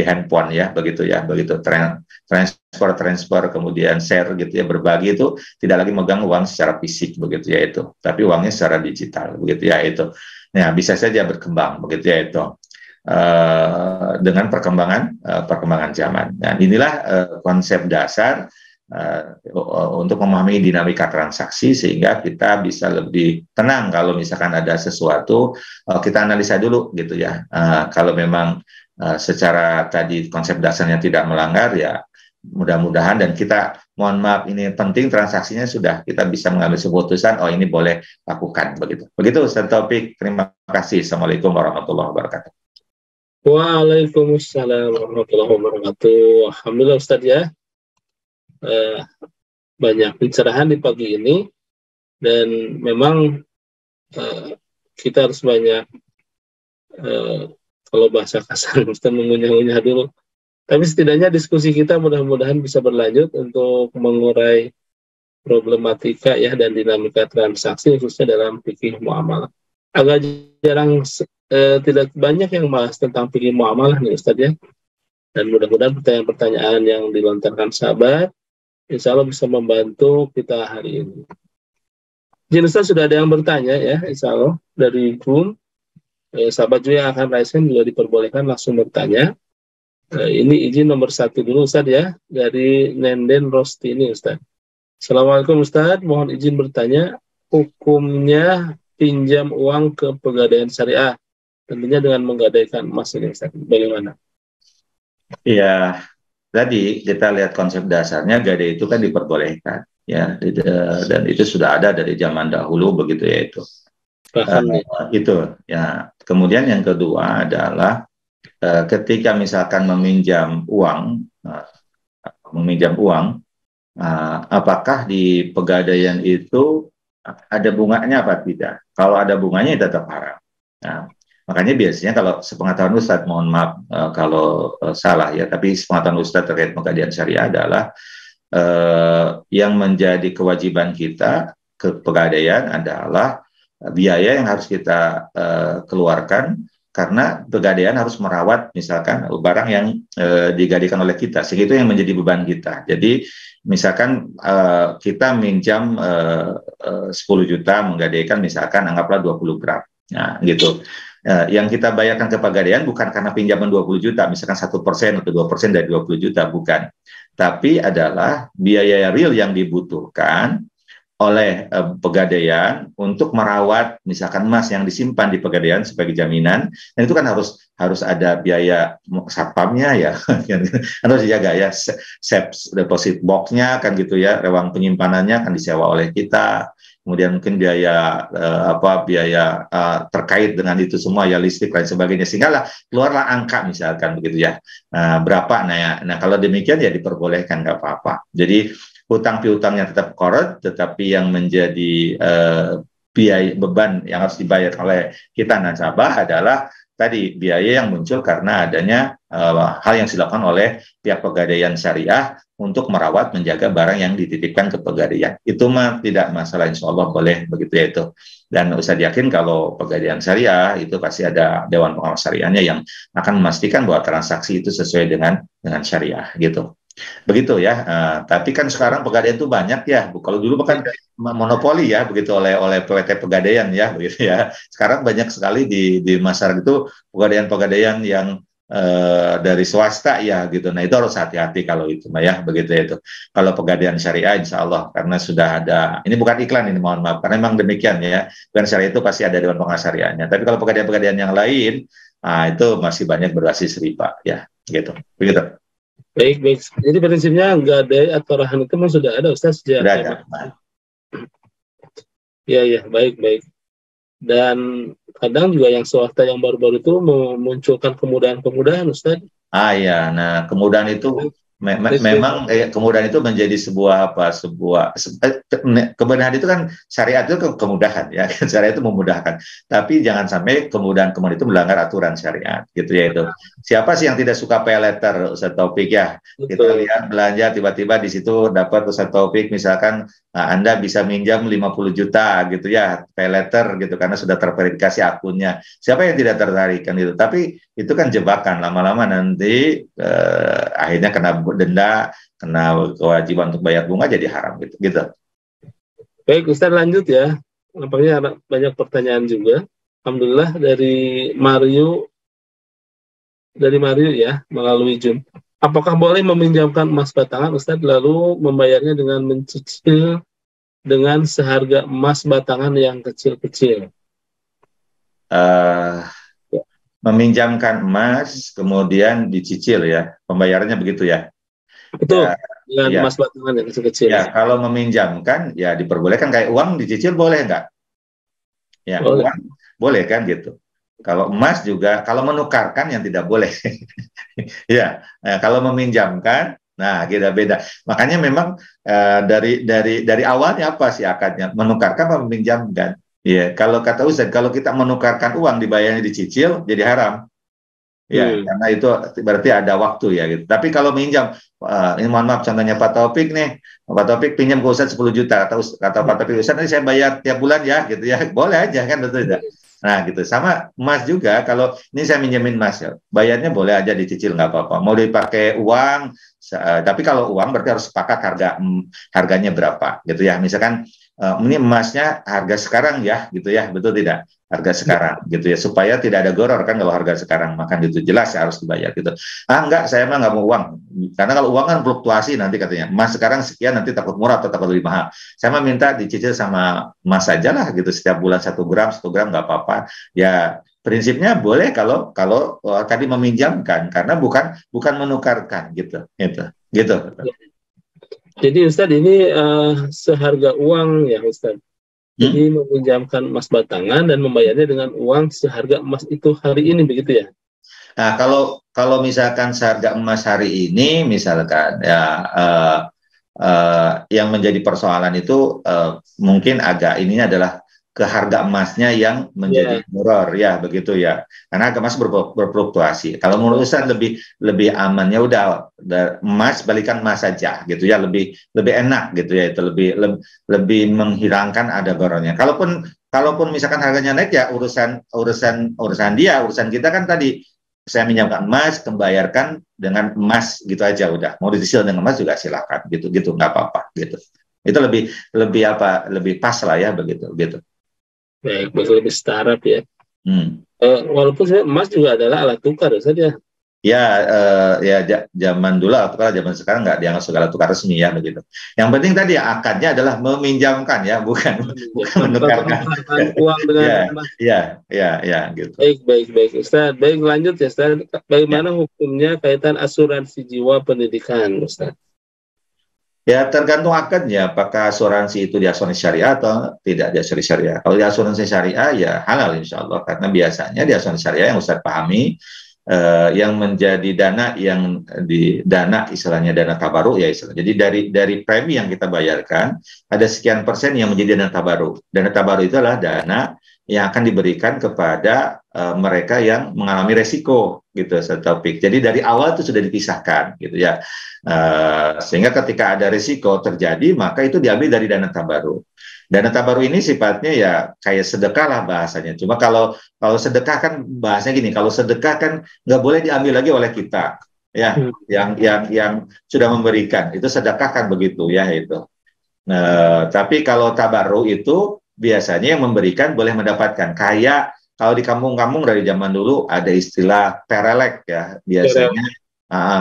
handphone ya, begitu ya, begitu transfer kemudian share gitu ya, berbagi, itu tidak lagi megang uang secara fisik begitu ya itu, tapi uangnya secara digital begitu ya itu. Nah, bisa saja berkembang begitu ya itu dengan perkembangan zaman. Nah, inilah konsep dasar untuk memahami dinamika transaksi sehingga kita bisa lebih tenang kalau misalkan ada sesuatu, kita analisa dulu gitu ya. Kalau memang secara tadi konsep dasarnya tidak melanggar, ya mudah-mudahan, dan kita mohon maaf ini penting, transaksinya sudah kita bisa mengambil keputusan, oh ini boleh lakukan begitu. Begitu Ustaz Taufik, terima kasih. Assalamualaikum warahmatullahi wabarakatuh. Waalaikumsalam warahmatullahi wabarakatuh. Alhamdulillah Ustaz ya, banyak pencerahan di pagi ini, dan memang kita harus banyak kalau bahasa kasar Ustaz mengunyah-unyah dulu. Tapi setidaknya diskusi kita mudah-mudahan bisa berlanjut untuk mengurai problematika ya dan dinamika transaksi khususnya dalam fikih muamalah. Agak jarang, tidak banyak yang bahas tentang fikih muamalah nih Ustaz ya. Dan mudah-mudahan pertanyaan-pertanyaan yang dilontarkan sahabat insya Allah bisa membantu kita hari ini. Jadi Ustaz sudah ada yang bertanya ya, insya Allah dari Zoom. Sahabat juga yang akan raise hand juga diperbolehkan langsung bertanya. Ini izin nomor 1 dulu Ustaz ya, dari Nenden Rostini Ustaz. Assalamualaikum Ustaz, mohon izin bertanya, hukumnya pinjam uang ke Pegadaian Syariah, tentunya dengan menggadaikan emas ini Ustaz, bagaimana? Ya, tadi kita lihat konsep dasarnya gadai itu kan diperbolehkan, ya, dan itu sudah ada dari zaman dahulu begitu ya itu. Bahkan nih, Itu ya. Kemudian yang kedua adalah ketika misalkan meminjam uang, apakah di pegadaian itu ada bunganya apa tidak? Kalau ada bunganya itu tetap haram. Nah, makanya biasanya kalau sepengetahuan Ustadz, mohon maaf kalau salah ya, tapi sepengetahuan Ustadz terkait pegadaian syariah adalah yang menjadi kewajiban kita ke pegadaian adalah biaya yang harus kita keluarkan karena pegadaian harus merawat misalkan barang yang digadaikan oleh kita, sehingga itu yang menjadi beban kita. Jadi misalkan kita minjam 10 juta menggadaikan misalkan anggaplah 20 gram. Nah, gitu. Yang kita bayarkan ke pegadaian bukan karena pinjaman 20 juta, misalkan 1% atau 2% dari 20 juta, bukan. Tapi adalah biaya real yang dibutuhkan oleh pegadaian untuk merawat misalkan emas yang disimpan di pegadaian sebagai jaminan, dan itu kan harus ada biaya satpamnya ya, harus dijaga ya, safe deposit boxnya kan gitu ya, ruang penyimpanannya kan disewa oleh kita, kemudian mungkin biaya biaya terkait dengan itu semua ya, listrik dan sebagainya, sehingga lah keluarlah angka misalkan begitu ya, berapa. Nah kalau demikian ya diperbolehkan, nggak apa-apa. Jadi hutang piutangnya tetap korup, tetapi yang menjadi biaya beban yang harus dibayar oleh kita nasabah adalah tadi biaya yang muncul karena adanya hal yang dilakukan oleh pihak pegadaian syariah untuk merawat, menjaga barang yang dititipkan ke pegadaian. Itu mah tidak masalah, insya Allah boleh begitu ya itu. Dan usah yakin kalau pegadaian syariah itu pasti ada dewan pengawas syariahnya yang akan memastikan bahwa transaksi itu sesuai dengan syariah gitu. Begitu ya. Tapi kan sekarang pegadaian itu banyak ya. Kalau dulu kan monopoli ya, begitu oleh PT Pegadaian ya, begitu ya. Sekarang banyak sekali di masyarakat itu pegadaian-pegadaian yang dari swasta ya gitu. Nah itu harus hati-hati kalau itu, ya begitu ya itu. Kalau pegadaian syariah, insya Allah karena sudah ada. Ini bukan iklan ini, mohon maaf, karena memang demikian ya. Pegadaian syariah itu pasti ada dewan pengawas syariahnya. Tapi kalau pegadaian-pegadaian yang lain, itu masih banyak berbasis riba ya, gitu. Begitu. baik. Jadi prinsipnya gadai atau rahan itu memang sudah ada Ustaz sejak Sudah ada. Ya, baik. Dan kadang juga yang swasta yang baru-baru itu memunculkan kemudahan-kemudahan Ustaz. Ya, nah kemudahan itu memang kemudahan itu menjadi kemudahan itu kan syariat itu kemudahan ya, syariat itu memudahkan. Tapi jangan sampai kemudahan itu melanggar aturan syariat, gitu ya itu. Siapa sih yang tidak suka pay letter, Ustaz Taufik ya? Betul. Kita lihat belanja tiba-tiba di situ dapat Ustaz Taufik misalkan Anda bisa minjam 50 juta gitu ya, pay letter gitu karena sudah terverifikasi akunnya. Siapa yang tidak tertarik kan itu? Tapi itu kan jebakan, lama-lama nanti akhirnya kena denda, kena kewajiban untuk bayar bunga, jadi haram gitu. Baik Ustaz, lanjut ya. Nampaknya ada banyak pertanyaan juga. Alhamdulillah dari Mario ya, melalui Zoom. Apakah boleh meminjamkan emas batangan Ustaz lalu membayarnya dengan mencicil dengan seharga emas batangan yang kecil-kecil? Meminjamkan emas kemudian dicicil ya, pembayarannya begitu ya? Betul, dengan emas batangan yang kecil-kecil. Ya, kalau meminjamkan ya diperbolehkan, kayak uang dicicil boleh nggak? Ya, boleh. Uang boleh kan gitu. Kalau emas juga, kalau menukarkan yang tidak boleh. Ya, kalau meminjamkan, nah beda-beda. Makanya memang dari awalnya apa sih akadnya? Menukarkan atau meminjamkan? Ya, kalau kata Ustaz, kalau kita menukarkan uang dibayarnya dicicil, jadi haram. Ya, karena itu berarti ada waktu ya gitu. Tapi kalau minjam, ini mohon maaf contohnya Pak Taufik nih, Pak Taufik pinjam ke Ustaz 10 juta, kata Pak Taufik, Ustaz nanti saya bayar tiap bulan ya gitu ya, boleh aja kan, betul tidak? Nah gitu, sama emas juga, kalau ini saya minjemin emas ya, bayarnya boleh aja dicicil, nggak apa-apa. Mau dipakai uang, tapi kalau uang berarti harus sepakat harganya berapa gitu ya. Misalkan ini emasnya harga sekarang ya, gitu ya, betul tidak? Harga sekarang, gitu ya, supaya tidak ada goror kan kalau harga sekarang makan gitu, jelas ya harus dibayar gitu. Enggak, saya mah nggak mau uang, karena kalau uang kan fluktuasi nanti katanya, emas sekarang sekian nanti takut murah atau takut lebih mahal. Saya mah minta dicicil sama emas saja lah gitu, setiap bulan 1 gram nggak apa-apa. Ya prinsipnya boleh kalau tadi meminjamkan, karena bukan menukarkan gitu, gitu. Jadi Ustadz ini seharga uang ya Ustadz. Jadi meminjamkan emas batangan dan membayarnya dengan uang seharga emas itu hari ini, begitu ya? Nah, kalau misalkan seharga emas hari ini, misalkan ya yang menjadi persoalan itu mungkin agak ininya adalah ke harga emasnya yang menjadi muror ya, begitu ya, karena harga emas berfluktuasi. Kalau menurut Ustaz lebih amannya udah emas, balikan emas saja gitu ya, lebih enak gitu ya, itu lebih menghilangkan ada gorornya. Kalaupun misalkan harganya naik ya urusan dia, urusan kita kan tadi saya minjamkan emas, membayarkan dengan emas gitu aja udah. Mau dicicil dengan emas juga silakan gitu nggak apa-apa gitu. Itu lebih pas lah ya, begitu. Baik, lebih setara ya. Walaupun emas juga adalah alat tukar saja. Ya, zaman dulu atau zaman sekarang nggak dianggap segala tukar resmi ya, begitu. Yang penting tadi akadnya adalah meminjamkan ya, bukan menukarkan uang dengan emas. Ya, gitu. Baik Ustaz. Baik, lanjut ya Ustaz. Bagaimana hukumnya kaitan asuransi jiwa pendidikan Ustaz? Ya tergantung akadnya, apakah asuransi itu di asuransi syariah atau tidak di asuransi syariah. Kalau di asuransi syariah ya halal insya Allah, karena biasanya di asuransi syariah yang Ustaz pahami, yang menjadi dana istilahnya dana tabaruk ya istilahnya. Jadi dari premi yang kita bayarkan ada sekian persen yang menjadi dana tabaruk. Dana tabaruk itu adalah dana yang akan diberikan kepada mereka yang mengalami resiko gitu, Taufik. Jadi dari awal itu sudah dipisahkan gitu ya. Sehingga ketika ada risiko terjadi, maka itu diambil dari dana tabaruk. Dana tabaruk ini sifatnya ya kayak sedekah lah bahasanya. Cuma kalau sedekah kan bahasanya gini, kalau sedekah kan nggak boleh diambil lagi oleh kita, ya, yang sudah memberikan itu sedekah kan begitu ya itu. Tapi kalau tabaruk itu biasanya yang memberikan boleh mendapatkan. Kayak kalau di kampung-kampung dari zaman dulu ada istilah perelek ya, biasanya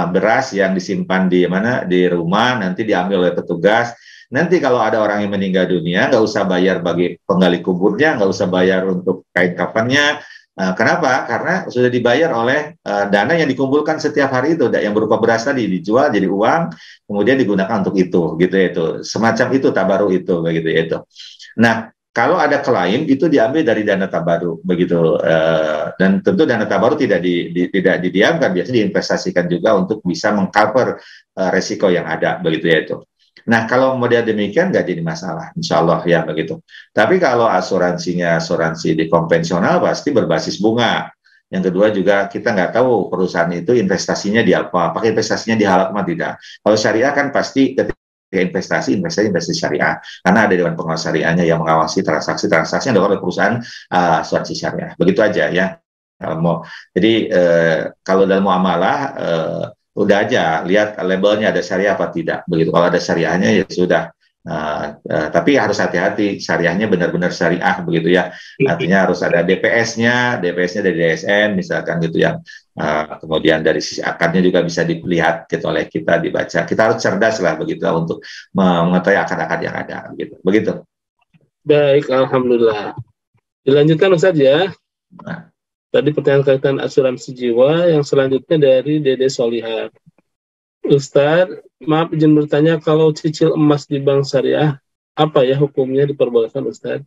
beras yang disimpan di rumah nanti diambil oleh petugas. Nanti kalau ada orang yang meninggal dunia, nggak usah bayar bagi penggali kuburnya, nggak usah bayar untuk kain kafannya. Kenapa? Karena sudah dibayar oleh dana yang dikumpulkan setiap hari itu, yang berupa beras tadi dijual jadi uang, kemudian digunakan untuk itu, gitu ya itu. Semacam itu tabaruk itu, begitu ya itu. Nah, kalau ada klaim itu diambil dari dana tabaruk, begitu. Dan tentu dana tabaruk tidak didiamkan, biasanya diinvestasikan juga untuk bisa mengcover resiko yang ada, begitu ya itu. Nah, kalau model demikian nggak jadi masalah, insya Allah ya begitu. Tapi kalau asuransinya asuransi di konvensional pasti berbasis bunga. Yang kedua juga kita nggak tahu perusahaan itu investasinya di apa, pakai investasinya di hal apa tidak. Kalau syariah kan pasti ketika investasi syariah, karena ada dewan pengawas syariahnya yang mengawasi transaksi yang dilakukan oleh perusahaan asuransi syariah. Begitu aja ya. Jadi kalau dalam muamalah udah aja lihat labelnya ada syariah apa tidak, begitu. Kalau ada syariahnya ya sudah. Tapi harus hati-hati, syariahnya benar-benar syariah begitu ya. Artinya harus ada DPS-nya dari DSN misalkan gitu ya. Kemudian dari sisi akadnya juga bisa dilihat gitu oleh kita, dibaca. Kita harus cerdas lah begitu untuk mengetahui akad-akad yang ada begitu. Baik, alhamdulillah. Dilanjutkan Ustaz ya. Tadi pertanyaan kaitan asuransi jiwa, yang selanjutnya dari Dede Solihah. Ustaz, maaf izin bertanya, kalau cicil emas di bank syariah, apa ya hukumnya diperbolehkan Ustaz?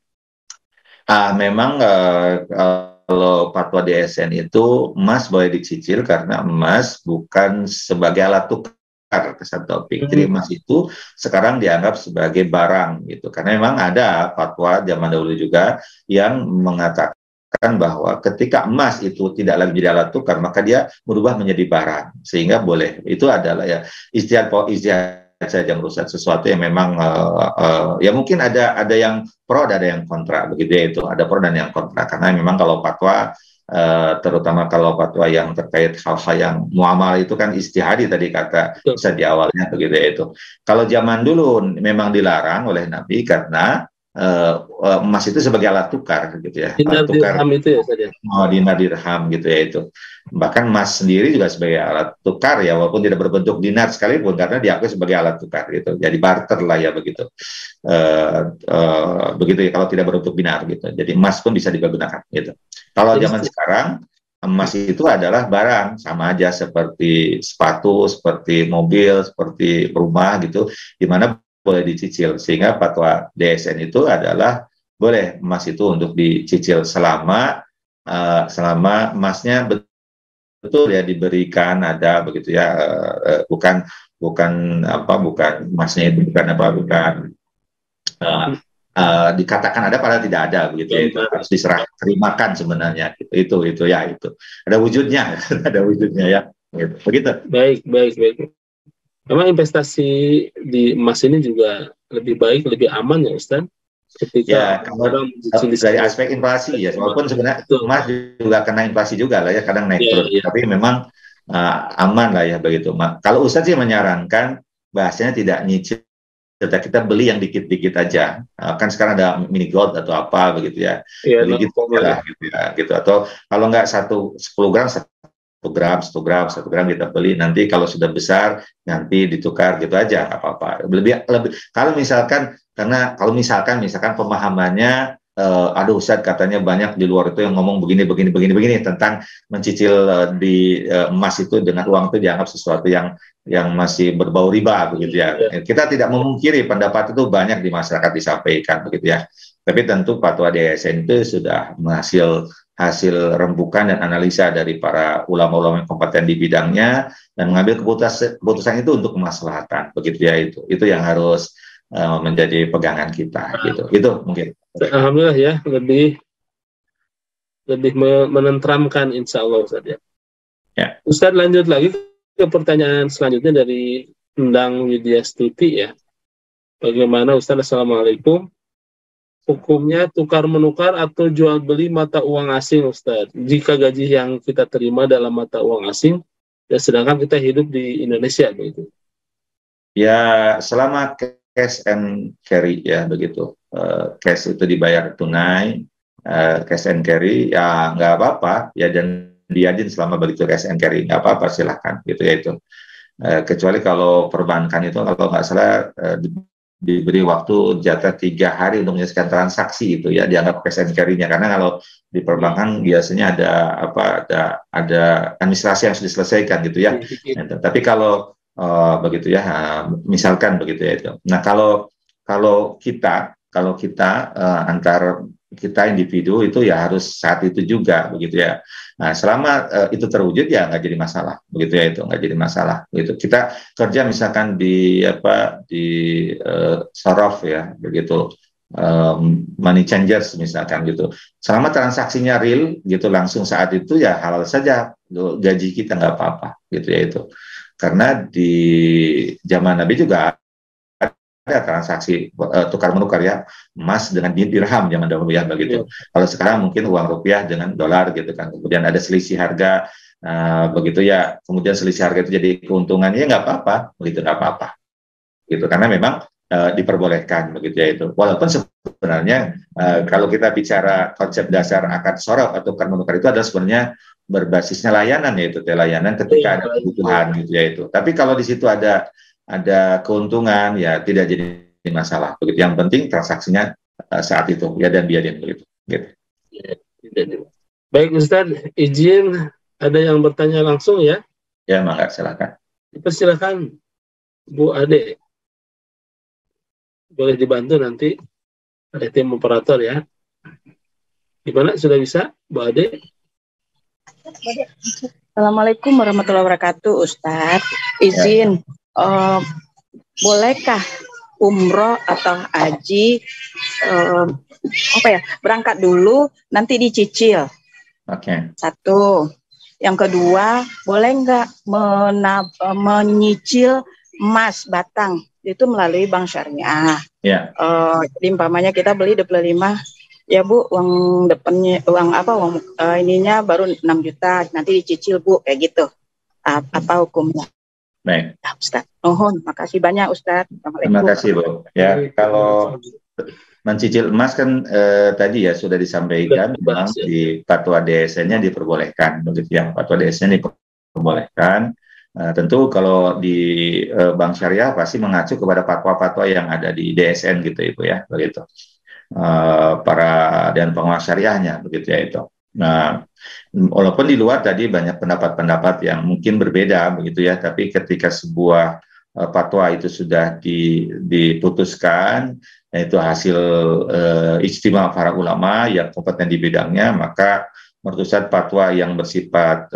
Memang kalau fatwa DSN itu emas boleh dicicil karena emas bukan sebagai alat tukar, topik. Jadi emas itu sekarang dianggap sebagai barang gitu. Karena memang ada fatwa zaman dahulu juga yang mengatakan bahwa ketika emas itu tidak lagi menjadi alat tukar, maka dia berubah menjadi barang, sehingga boleh. Itu adalah ya ijtihad saja merusak sesuatu yang memang ya mungkin ada yang pro, ada yang kontra, begitu ya itu. Ada pro dan yang kontra, karena memang kalau fatwa terutama kalau fatwa yang terkait hal-hal yang muamalah itu kan ijtihadi tadi kata bisa di awalnya begitu ya itu. Kalau zaman dulu memang dilarang oleh Nabi karena emas itu sebagai alat tukar gitu ya, Dinar alat tukar dirham itu ya saja. dinar dirham gitu ya itu. Bahkan emas sendiri juga sebagai alat tukar ya, walaupun tidak berbentuk dinar sekalipun, karena diakui sebagai alat tukar gitu. Jadi barter lah ya begitu. Begitu ya kalau tidak berbentuk dinar gitu. Jadi emas pun bisa digunakan gitu. Kalau Jadi zaman sekarang emas itu adalah barang, sama aja seperti sepatu, seperti mobil, seperti rumah gitu, di mana boleh dicicil. Sehingga fatwa DSN itu adalah boleh emas itu untuk dicicil selama emasnya betul ya diberikan ada begitu ya, bukan bukan bukan emasnya itu bukan uh, dikatakan ada padahal tidak ada begitu ya, itu harus diserah terimakan sebenarnya gitu. Itu ya itu ada wujudnya ada wujudnya ya gitu. Begitu. baik. Memang investasi di emas ini juga lebih baik, lebih aman ya Ustaz. Ya, Ketika kalau orang mencicil di dari sana. aspek inflasi ya, walaupun sebenarnya Betul. emas juga kena inflasi juga lah ya, kadang naik turun. Ya. Tapi memang aman lah ya begitu. Kalau Ustadz sih menyarankan bahasanya tidak nyicil, kita beli yang dikit-dikit aja. Kan sekarang ada mini gold atau apa begitu ya, Ya, beli gitu lah gitu ya, gitu. Atau kalau nggak 10 gram 1 gram kita beli, nanti kalau sudah besar nanti ditukar gitu aja, apa-apa. Lebih kalau misalkan misalkan pemahamannya aduh Ustadz katanya banyak di luar itu yang ngomong begini tentang mencicil di emas itu dengan uang itu dianggap sesuatu yang masih berbau riba begitu ya. Kita tidak memungkiri pendapat itu banyak di masyarakat disampaikan begitu ya. Tapi tentu fatwa DSN itu sudah hasil rembukan dan analisa dari para ulama-ulama yang kompeten di bidangnya dan mengambil keputusan itu untuk kemaslahatan begitu ya, itu yang harus menjadi pegangan kita gitu. Itu mungkin. Alhamdulillah ya, lebih menenteramkan insya Allah Ustaz ya. Ustaz lanjut lagi ke pertanyaan selanjutnya dari Endang Widya Stuti ya. Bagaimana Ustaz? Assalamualaikum. Hukumnya tukar menukar atau jual beli mata uang asing Ustaz, jika gaji yang kita terima dalam mata uang asing dan sedangkan kita hidup di Indonesia begitu. Ya, selama cash and carry ya begitu, cash itu dibayar tunai, cash and carry ya nggak apa-apa ya, dan diadin selama begitu cash and carry nggak apa-apa, silahkan gitu ya itu. Kecuali kalau perbankan itu kalau nggak salah diberi waktu jatah 3 hari untuk menyelesaikan transaksi itu ya, dianggap cash and carry-nya, karena kalau di perbankan biasanya ada administrasi yang sudah diselesaikan gitu ya. Tapi kalau begitu ya, misalkan begitu ya itu. Nah kalau kita antar kita individu itu ya harus saat itu juga begitu ya. Nah selama itu terwujud ya nggak jadi masalah begitu ya, itu nggak jadi masalah gitu. Kita kerja misalkan di sorof ya begitu, money changers misalkan gitu. Selama transaksinya real gitu langsung saat itu ya halal saja, gaji kita nggak apa-apa gitu ya itu. Karena di zaman Nabi juga ada transaksi tukar menukar ya, emas dengan dirham zaman dahulu ya begitu. Kalau sekarang mungkin uang rupiah dengan dolar gitu kan. Kemudian ada selisih harga begitu ya. Kemudian selisih harga itu jadi keuntungannya nggak apa-apa, begitu nggak apa-apa. Gitu karena memang diperbolehkan begitu ya itu. Walaupun sebenarnya kalau kita bicara konsep dasar akad sorof atau tukar menukar itu adalah sebenarnya berbasisnya layanan, yaitu layanan ketika ada kebutuhan gitu ya itu. Tapi kalau di situ ada keuntungan ya tidak jadi masalah begitu. Yang penting transaksinya saat itu ya, dan biarin begitu gitu. Baik Ustaz, izin ada yang bertanya langsung ya? Ya maka silakan. Silakan Bu Ade, boleh dibantu nanti ada tim operator ya. Gimana, sudah bisa Bu Ade? Assalamualaikum warahmatullahi wabarakatuh Ustadz. Izin bolehkah umroh atau haji berangkat dulu nanti dicicil? Satu. Yang kedua, boleh nggak menyicil emas batang itu melalui bank syariah? Jadi umpamanya kita beli 25 ya Bu, uang depannya uang ininya baru 6 juta, nanti dicicil Bu, kayak gitu. Apa hukumnya? Baik. Ustaz, makasih banyak Ustaz. Terima kasih Bu. Ya, kalau mencicil emas kan tadi ya sudah disampaikan memang di fatwa DSN-nya diperbolehkan begitu ya, fatwa DSN diperbolehkan. Tentu kalau di bank syariah pasti mengacu kepada fatwa-fatwa yang ada di DSN gitu Ibu ya, begitu. Para dan pengawas syariahnya begitu ya itu. Nah, walaupun di luar tadi banyak pendapat-pendapat yang mungkin berbeda begitu ya, tapi ketika sebuah fatwa itu sudah diputuskan, yaitu hasil ijtima para ulama yang kompeten di bidangnya, maka menurut Ustaz fatwa yang bersifat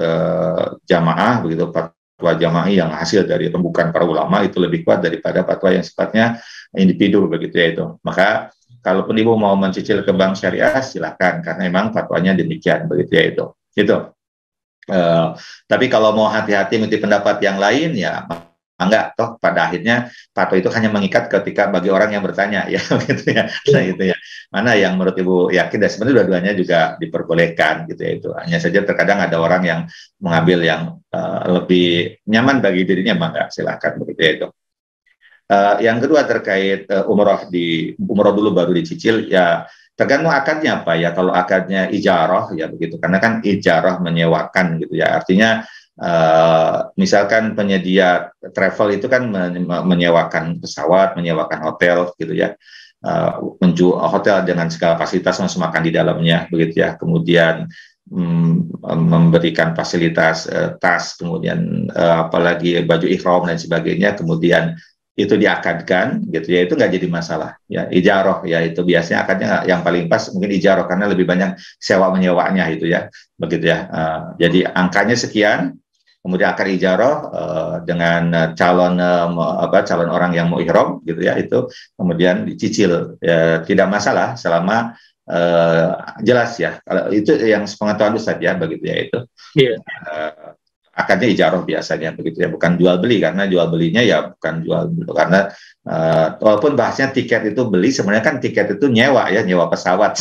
jamaah begitu, fatwa jamaah yang hasil dari rembukan para ulama itu lebih kuat daripada fatwa yang sifatnya individu begitu ya itu. Maka kalaupun Ibu mau mencicil ke bank syariah silakan, karena memang fatwanya demikian begitu ya itu. Gitu. Tapi kalau mau hati-hati mengikuti pendapat yang lain ya enggak, toh pada akhirnya fatwa itu hanya mengikat ketika bagi orang yang bertanya ya gitu ya. Nah itu ya. Mana yang menurut Ibu yakin, dan sebenarnya dua-duanya juga diperbolehkan gitu ya itu. Hanya saja terkadang ada orang yang mengambil yang lebih nyaman bagi dirinya, maka silakan begitu ya itu. Yang kedua terkait umroh dulu baru dicicil ya, tergantung akadnya apa ya. Kalau akadnya ijarah ya begitu, karena kan ijarah menyewakan gitu ya, artinya misalkan penyedia travel itu kan menyewakan pesawat, menyewakan hotel gitu ya, menjual hotel dengan segala fasilitas, masuk makan di dalamnya begitu ya, kemudian memberikan fasilitas tas, kemudian apalagi baju ihram dan sebagainya, kemudian itu diakadkan gitu ya, itu nggak jadi masalah ya. Ijarah ya itu biasanya akadnya yang paling pas mungkin ijarah, karena lebih banyak sewa menyewanya itu ya begitu ya. Jadi angkanya sekian, kemudian akad ijarah dengan calon orang yang mau ihram gitu ya, itu kemudian dicicil ya, tidak masalah selama jelas ya. Kalau itu yang sepengetahuan Ustaz ya begitu ya itu. Yeah. Akadnya ijarah biasanya begitu ya, bukan jual beli, karena jual belinya ya bukan jual beli, karena walaupun bahasnya tiket itu beli, sebenarnya kan tiket itu nyewa ya, nyewa pesawat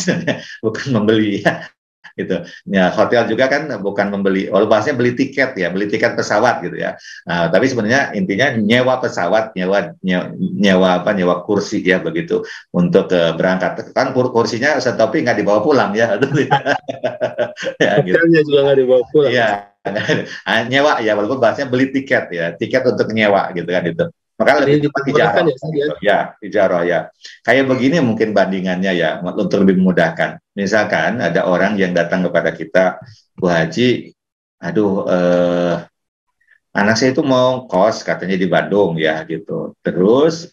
bukan membeli ya. Gitu. Ya, hotel juga kan bukan membeli, walaupun bahasanya beli tiket ya, beli tiket pesawat gitu ya. Tapi sebenarnya intinya nyewa pesawat, nyewa kursi ya begitu untuk berangkat. Kan kursinya tapi nggak dibawa pulang ya. Ya gitu. Hotelnya juga nggak dibawa pulang. Iya. Nyewa ya, walaupun bahasanya beli tiket ya, tiket untuk nyewa gitu kan itu. Maka lebih cepat ijarah ya, ijarah ya. Kayak begini mungkin bandingannya ya, untuk lebih memudahkan. Misalkan ada orang yang datang kepada kita, Bu Haji, aduh anak saya itu mau kos katanya di Bandung ya gitu. Terus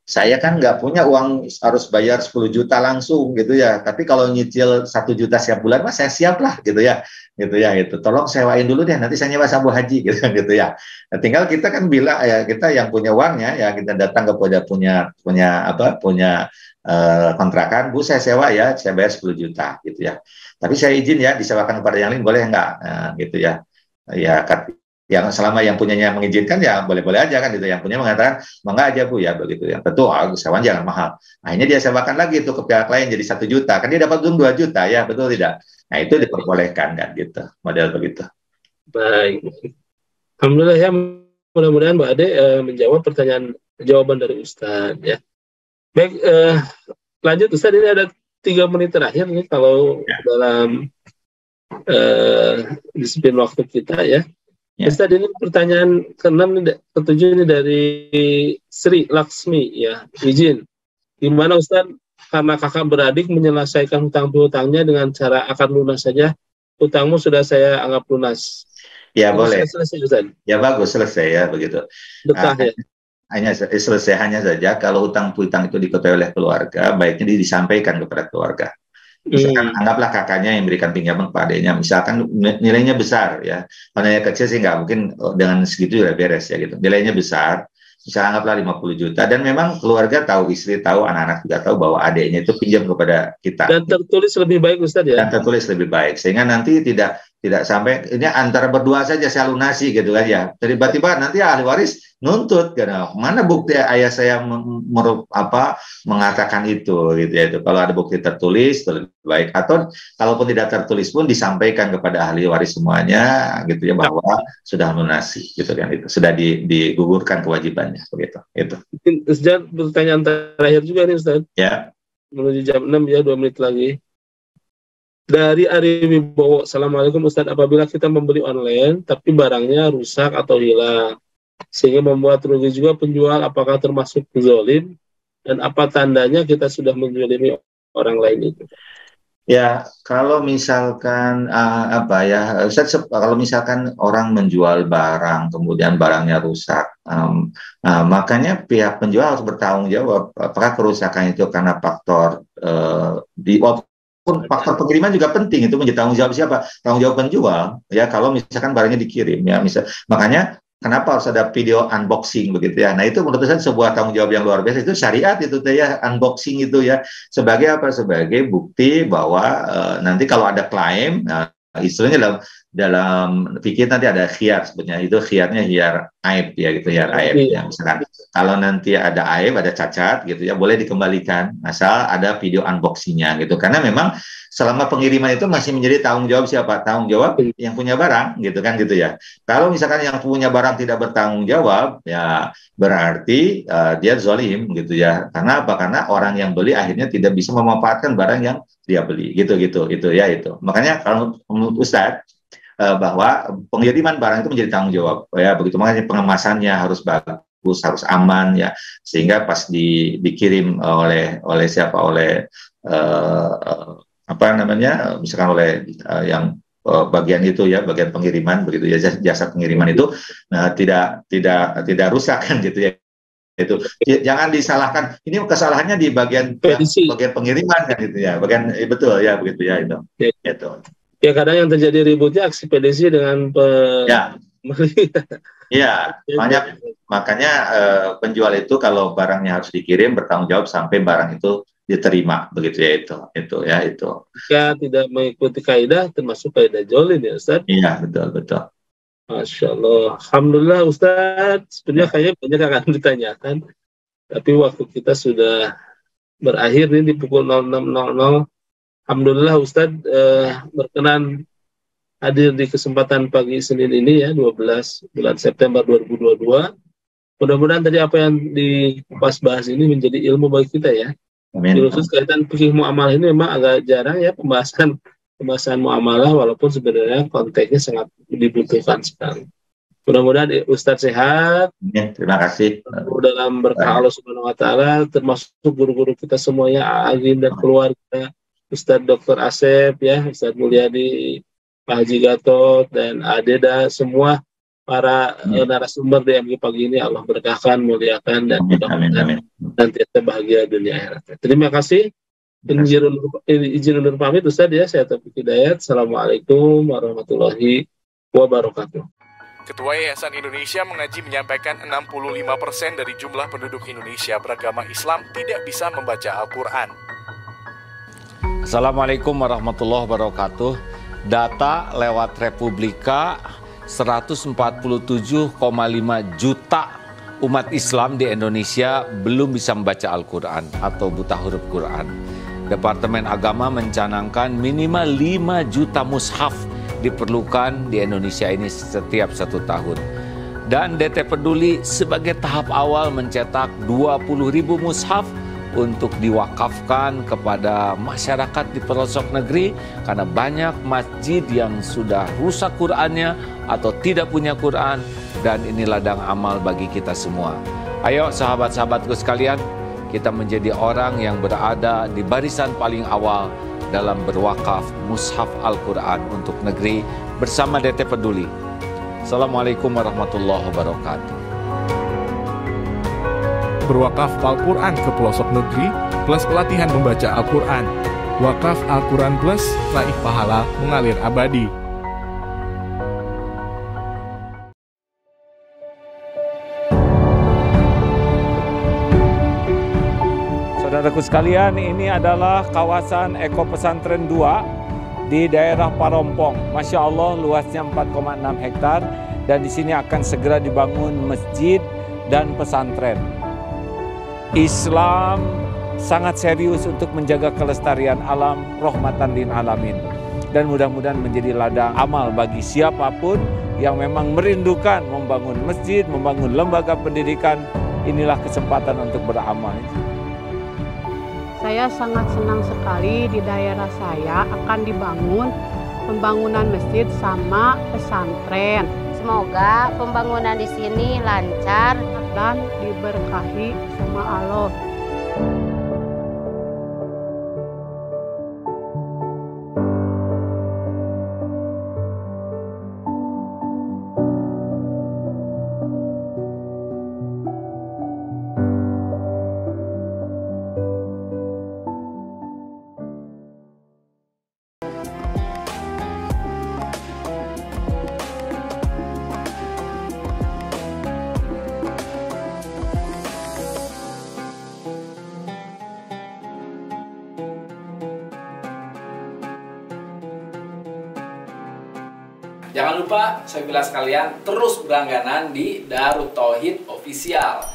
saya kan nggak punya uang harus bayar 10 juta langsung gitu ya, tapi kalau nyicil 1 juta setiap bulan mah saya siap lah gitu ya itu. Tolong sewain dulu deh, nanti saya nyewa sama Bu Haji gitu ya. Nah, tinggal kita kan bilang ya, kita yang punya uangnya ya, kita datang kepada punya kontrakan, Bu saya sewa ya, saya bayar 10 juta gitu ya, tapi saya izin ya disewakan kepada yang lain, boleh nggak gitu ya. Ya yang selama yang punyanya mengizinkan ya boleh-boleh aja kan gitu. Yang punya mengatakan mangga aja Bu ya begitu ya. Tentu sewan jangan mahal. Akhirnya dia sewakan lagi itu ke pihak lain jadi 1 juta. Kan dia dapat untung 2 juta ya, betul tidak? Nah itu diperbolehkan kan gitu, model begitu. Baik. Alhamdulillah ya, mudah-mudahan Mbak Ade menjawab jawaban dari Ustaz ya. Baik, lanjut Ustaz, ini ada 3 menit terakhir nih kalau dalam disiplin waktu kita ya. Ya. Ustaz, ini pertanyaan ke-7 ini dari Sri Laksmi ya, izin. Gimana Ustaz, karena kakak beradik menyelesaikan hutang piutangnya dengan cara akad lunas saja, hutangmu sudah saya anggap lunas. Ya boleh. Selesai Ustaz. Ya bagus, selesai ya begitu. Betah ya. Hanya saja kalau hutang piutang itu diketahui oleh keluarga, baiknya disampaikan kepada keluarga. Misalkan anggaplah kakaknya yang memberikan pinjaman kepada adiknya, misalkan nilainya besar ya, kalau nilai kecil sih nggak mungkin dengan segitu udah beres ya gitu, nilainya besar, misalnya anggaplah 50 juta, dan memang keluarga tahu, istri tahu, anak-anak juga tahu bahwa adiknya itu pinjam kepada kita. Dan tertulis lebih baik Ustaz ya? Dan tertulis lebih baik, sehingga nanti tidak Tidak sampai ini antara berdua saja saya lunasi gitu kan ya. Tiba-tiba nanti ahli waris nuntut karena mana bukti ayah saya mengatakan itu gitu ya. Itu kalau ada bukti tertulis lebih baik, atau kalaupun tidak tertulis pun disampaikan kepada ahli waris semuanya gitu ya bahwa sudah lunasi gitu kan, itu sudah digugurkan kewajibannya begitu. Itu. Ustaz, pertanyaan terakhir juga nih Ustaz. Ya. Menuju jam 6 ya, 2 menit lagi. Dari Ari Wibowo, Assalamualaikum Ustaz, apabila kita membeli online tapi barangnya rusak atau hilang sehingga membuat rugi juga penjual, apakah termasuk zalim, dan apa tandanya kita sudah menzalimi orang lain itu? Ya, kalau misalkan kalau misalkan orang menjual barang kemudian barangnya rusak, makanya pihak penjual harus bertanggung jawab apakah kerusakan itu karena faktor faktor pengiriman juga penting, itu menjadi tanggung jawab siapa? Tanggung jawab penjual ya, kalau misalkan barangnya dikirim ya, makanya kenapa harus ada video unboxing begitu ya. Nah, itu menurut saya sebuah tanggung jawab yang luar biasa, itu syariat itu ya, unboxing itu ya, sebagai apa? Sebagai bukti bahwa nanti kalau ada klaim, istilahnya dalam fikih nanti ada khiyar, sebenarnya itu khiyarnya khiyar aib ya gitu, khiyar aib ya. Misalkan kalau nanti ada aib, ada cacat gitu ya, boleh dikembalikan asal ada video unboxingnya gitu, karena memang selama pengiriman itu masih menjadi tanggung jawab siapa? Tanggung jawab yang punya barang gitu kan gitu ya. Kalau misalkan yang punya barang tidak bertanggung jawab ya berarti dia zalim gitu ya. Karena apa? Karena orang yang beli akhirnya tidak bisa memanfaatkan barang yang dia beli gitu itu ya itu. Makanya kalau menurut Ustadz bahwa pengiriman barang itu menjadi tanggung jawab ya, begitu. Makanya pengemasannya harus bagus, harus aman ya, sehingga pas dikirim oleh siapa, oleh misalkan oleh yang bagian itu ya, bagian pengiriman begitu ya, jasa pengiriman itu tidak rusak kan gitu ya. Itu jangan disalahkan, ini kesalahannya di bagian pengiriman kan gitu ya, bagian betul ya begitu ya itu. Ya kadang yang terjadi ributnya ekspedisi dengan makanya penjual itu kalau barangnya harus dikirim bertanggung jawab sampai barang itu diterima begitu ya, itu. Jika tidak mengikuti kaidah termasuk kaidah zalim ya Ustaz. Iya betul. Masya Allah, alhamdulillah Ustaz. Sebenarnya kayaknya banyak yang akan ditanyakan, tapi waktu kita sudah berakhir nih di pukul 06.00. Alhamdulillah Ustadz berkenan hadir di kesempatan pagi Senin ini ya, 12 bulan September 2022. Mudah-mudahan tadi apa yang dikupas bahas ini menjadi ilmu bagi kita ya. Amin. Khusus kaitan fikih muamalah ini memang agak jarang ya pembahasan muamalah, walaupun sebenarnya konteksnya sangat dibutuhkan sekali. Mudah-mudahan Ustadz sehat. Ya, terima kasih. Dalam berkah Allah Subhanahu Wa Taala, termasuk guru-guru kita semuanya, Agin dan keluarga. Ustadz Dr. Asep ya, Ustadz Mulyadi, Pak Haji Gatot, dan Adeda, semua para narasumber DMG pagi ini Allah berkahkan, muliakan, dan mudah-mudahan nanti bahagia dunia akhirat. Terima kasih. Izin undur pamit Ustadz ya, saya Taufik Hidayat. Assalamualaikum warahmatullahi wabarakatuh. Ketua Yayasan Indonesia Mengaji menyampaikan 65% dari jumlah penduduk Indonesia beragama Islam tidak bisa membaca Al-Quran. Assalamualaikum warahmatullahi wabarakatuh. Data lewat Republika 147,5 juta umat Islam di Indonesia belum bisa membaca Al-Quran atau buta huruf Quran. Departemen Agama mencanangkan minimal 5 juta mushaf diperlukan di Indonesia ini setiap 1 tahun. Dan DT Peduli sebagai tahap awal mencetak 20.000 mushaf untuk diwakafkan kepada masyarakat di pelosok negeri, karena banyak masjid yang sudah rusak Qur'annya atau tidak punya Qur'an, dan ini ladang amal bagi kita semua. Ayo sahabat-sahabatku sekalian, kita menjadi orang yang berada di barisan paling awal dalam berwakaf mushaf Al-Quran untuk negeri bersama DT Peduli. Assalamualaikum warahmatullahi wabarakatuh. Berwakaf Al-Quran ke pelosok negeri plus pelatihan membaca Al-Quran. Wakaf Al-Quran plus raih pahala mengalir abadi. Saudaraku sekalian, ini adalah kawasan Eko Pesantren 2 di daerah Parompong. Masya Allah, luasnya 4,6 hektar dan di sini akan segera dibangun masjid dan pesantren. Islam sangat serius untuk menjaga kelestarian alam, rahmatan lil alamin. Dan mudah-mudahan menjadi ladang amal bagi siapapun yang memang merindukan membangun masjid, membangun lembaga pendidikan. Inilah kesempatan untuk beramal. Saya sangat senang sekali di daerah saya akan dibangun pembangunan masjid sama pesantren. Semoga pembangunan di sini lancar dan diberkahi sama Allah. Jangan lupa, saya bilang sekalian, terus berlangganan di Darut Tauhid Official.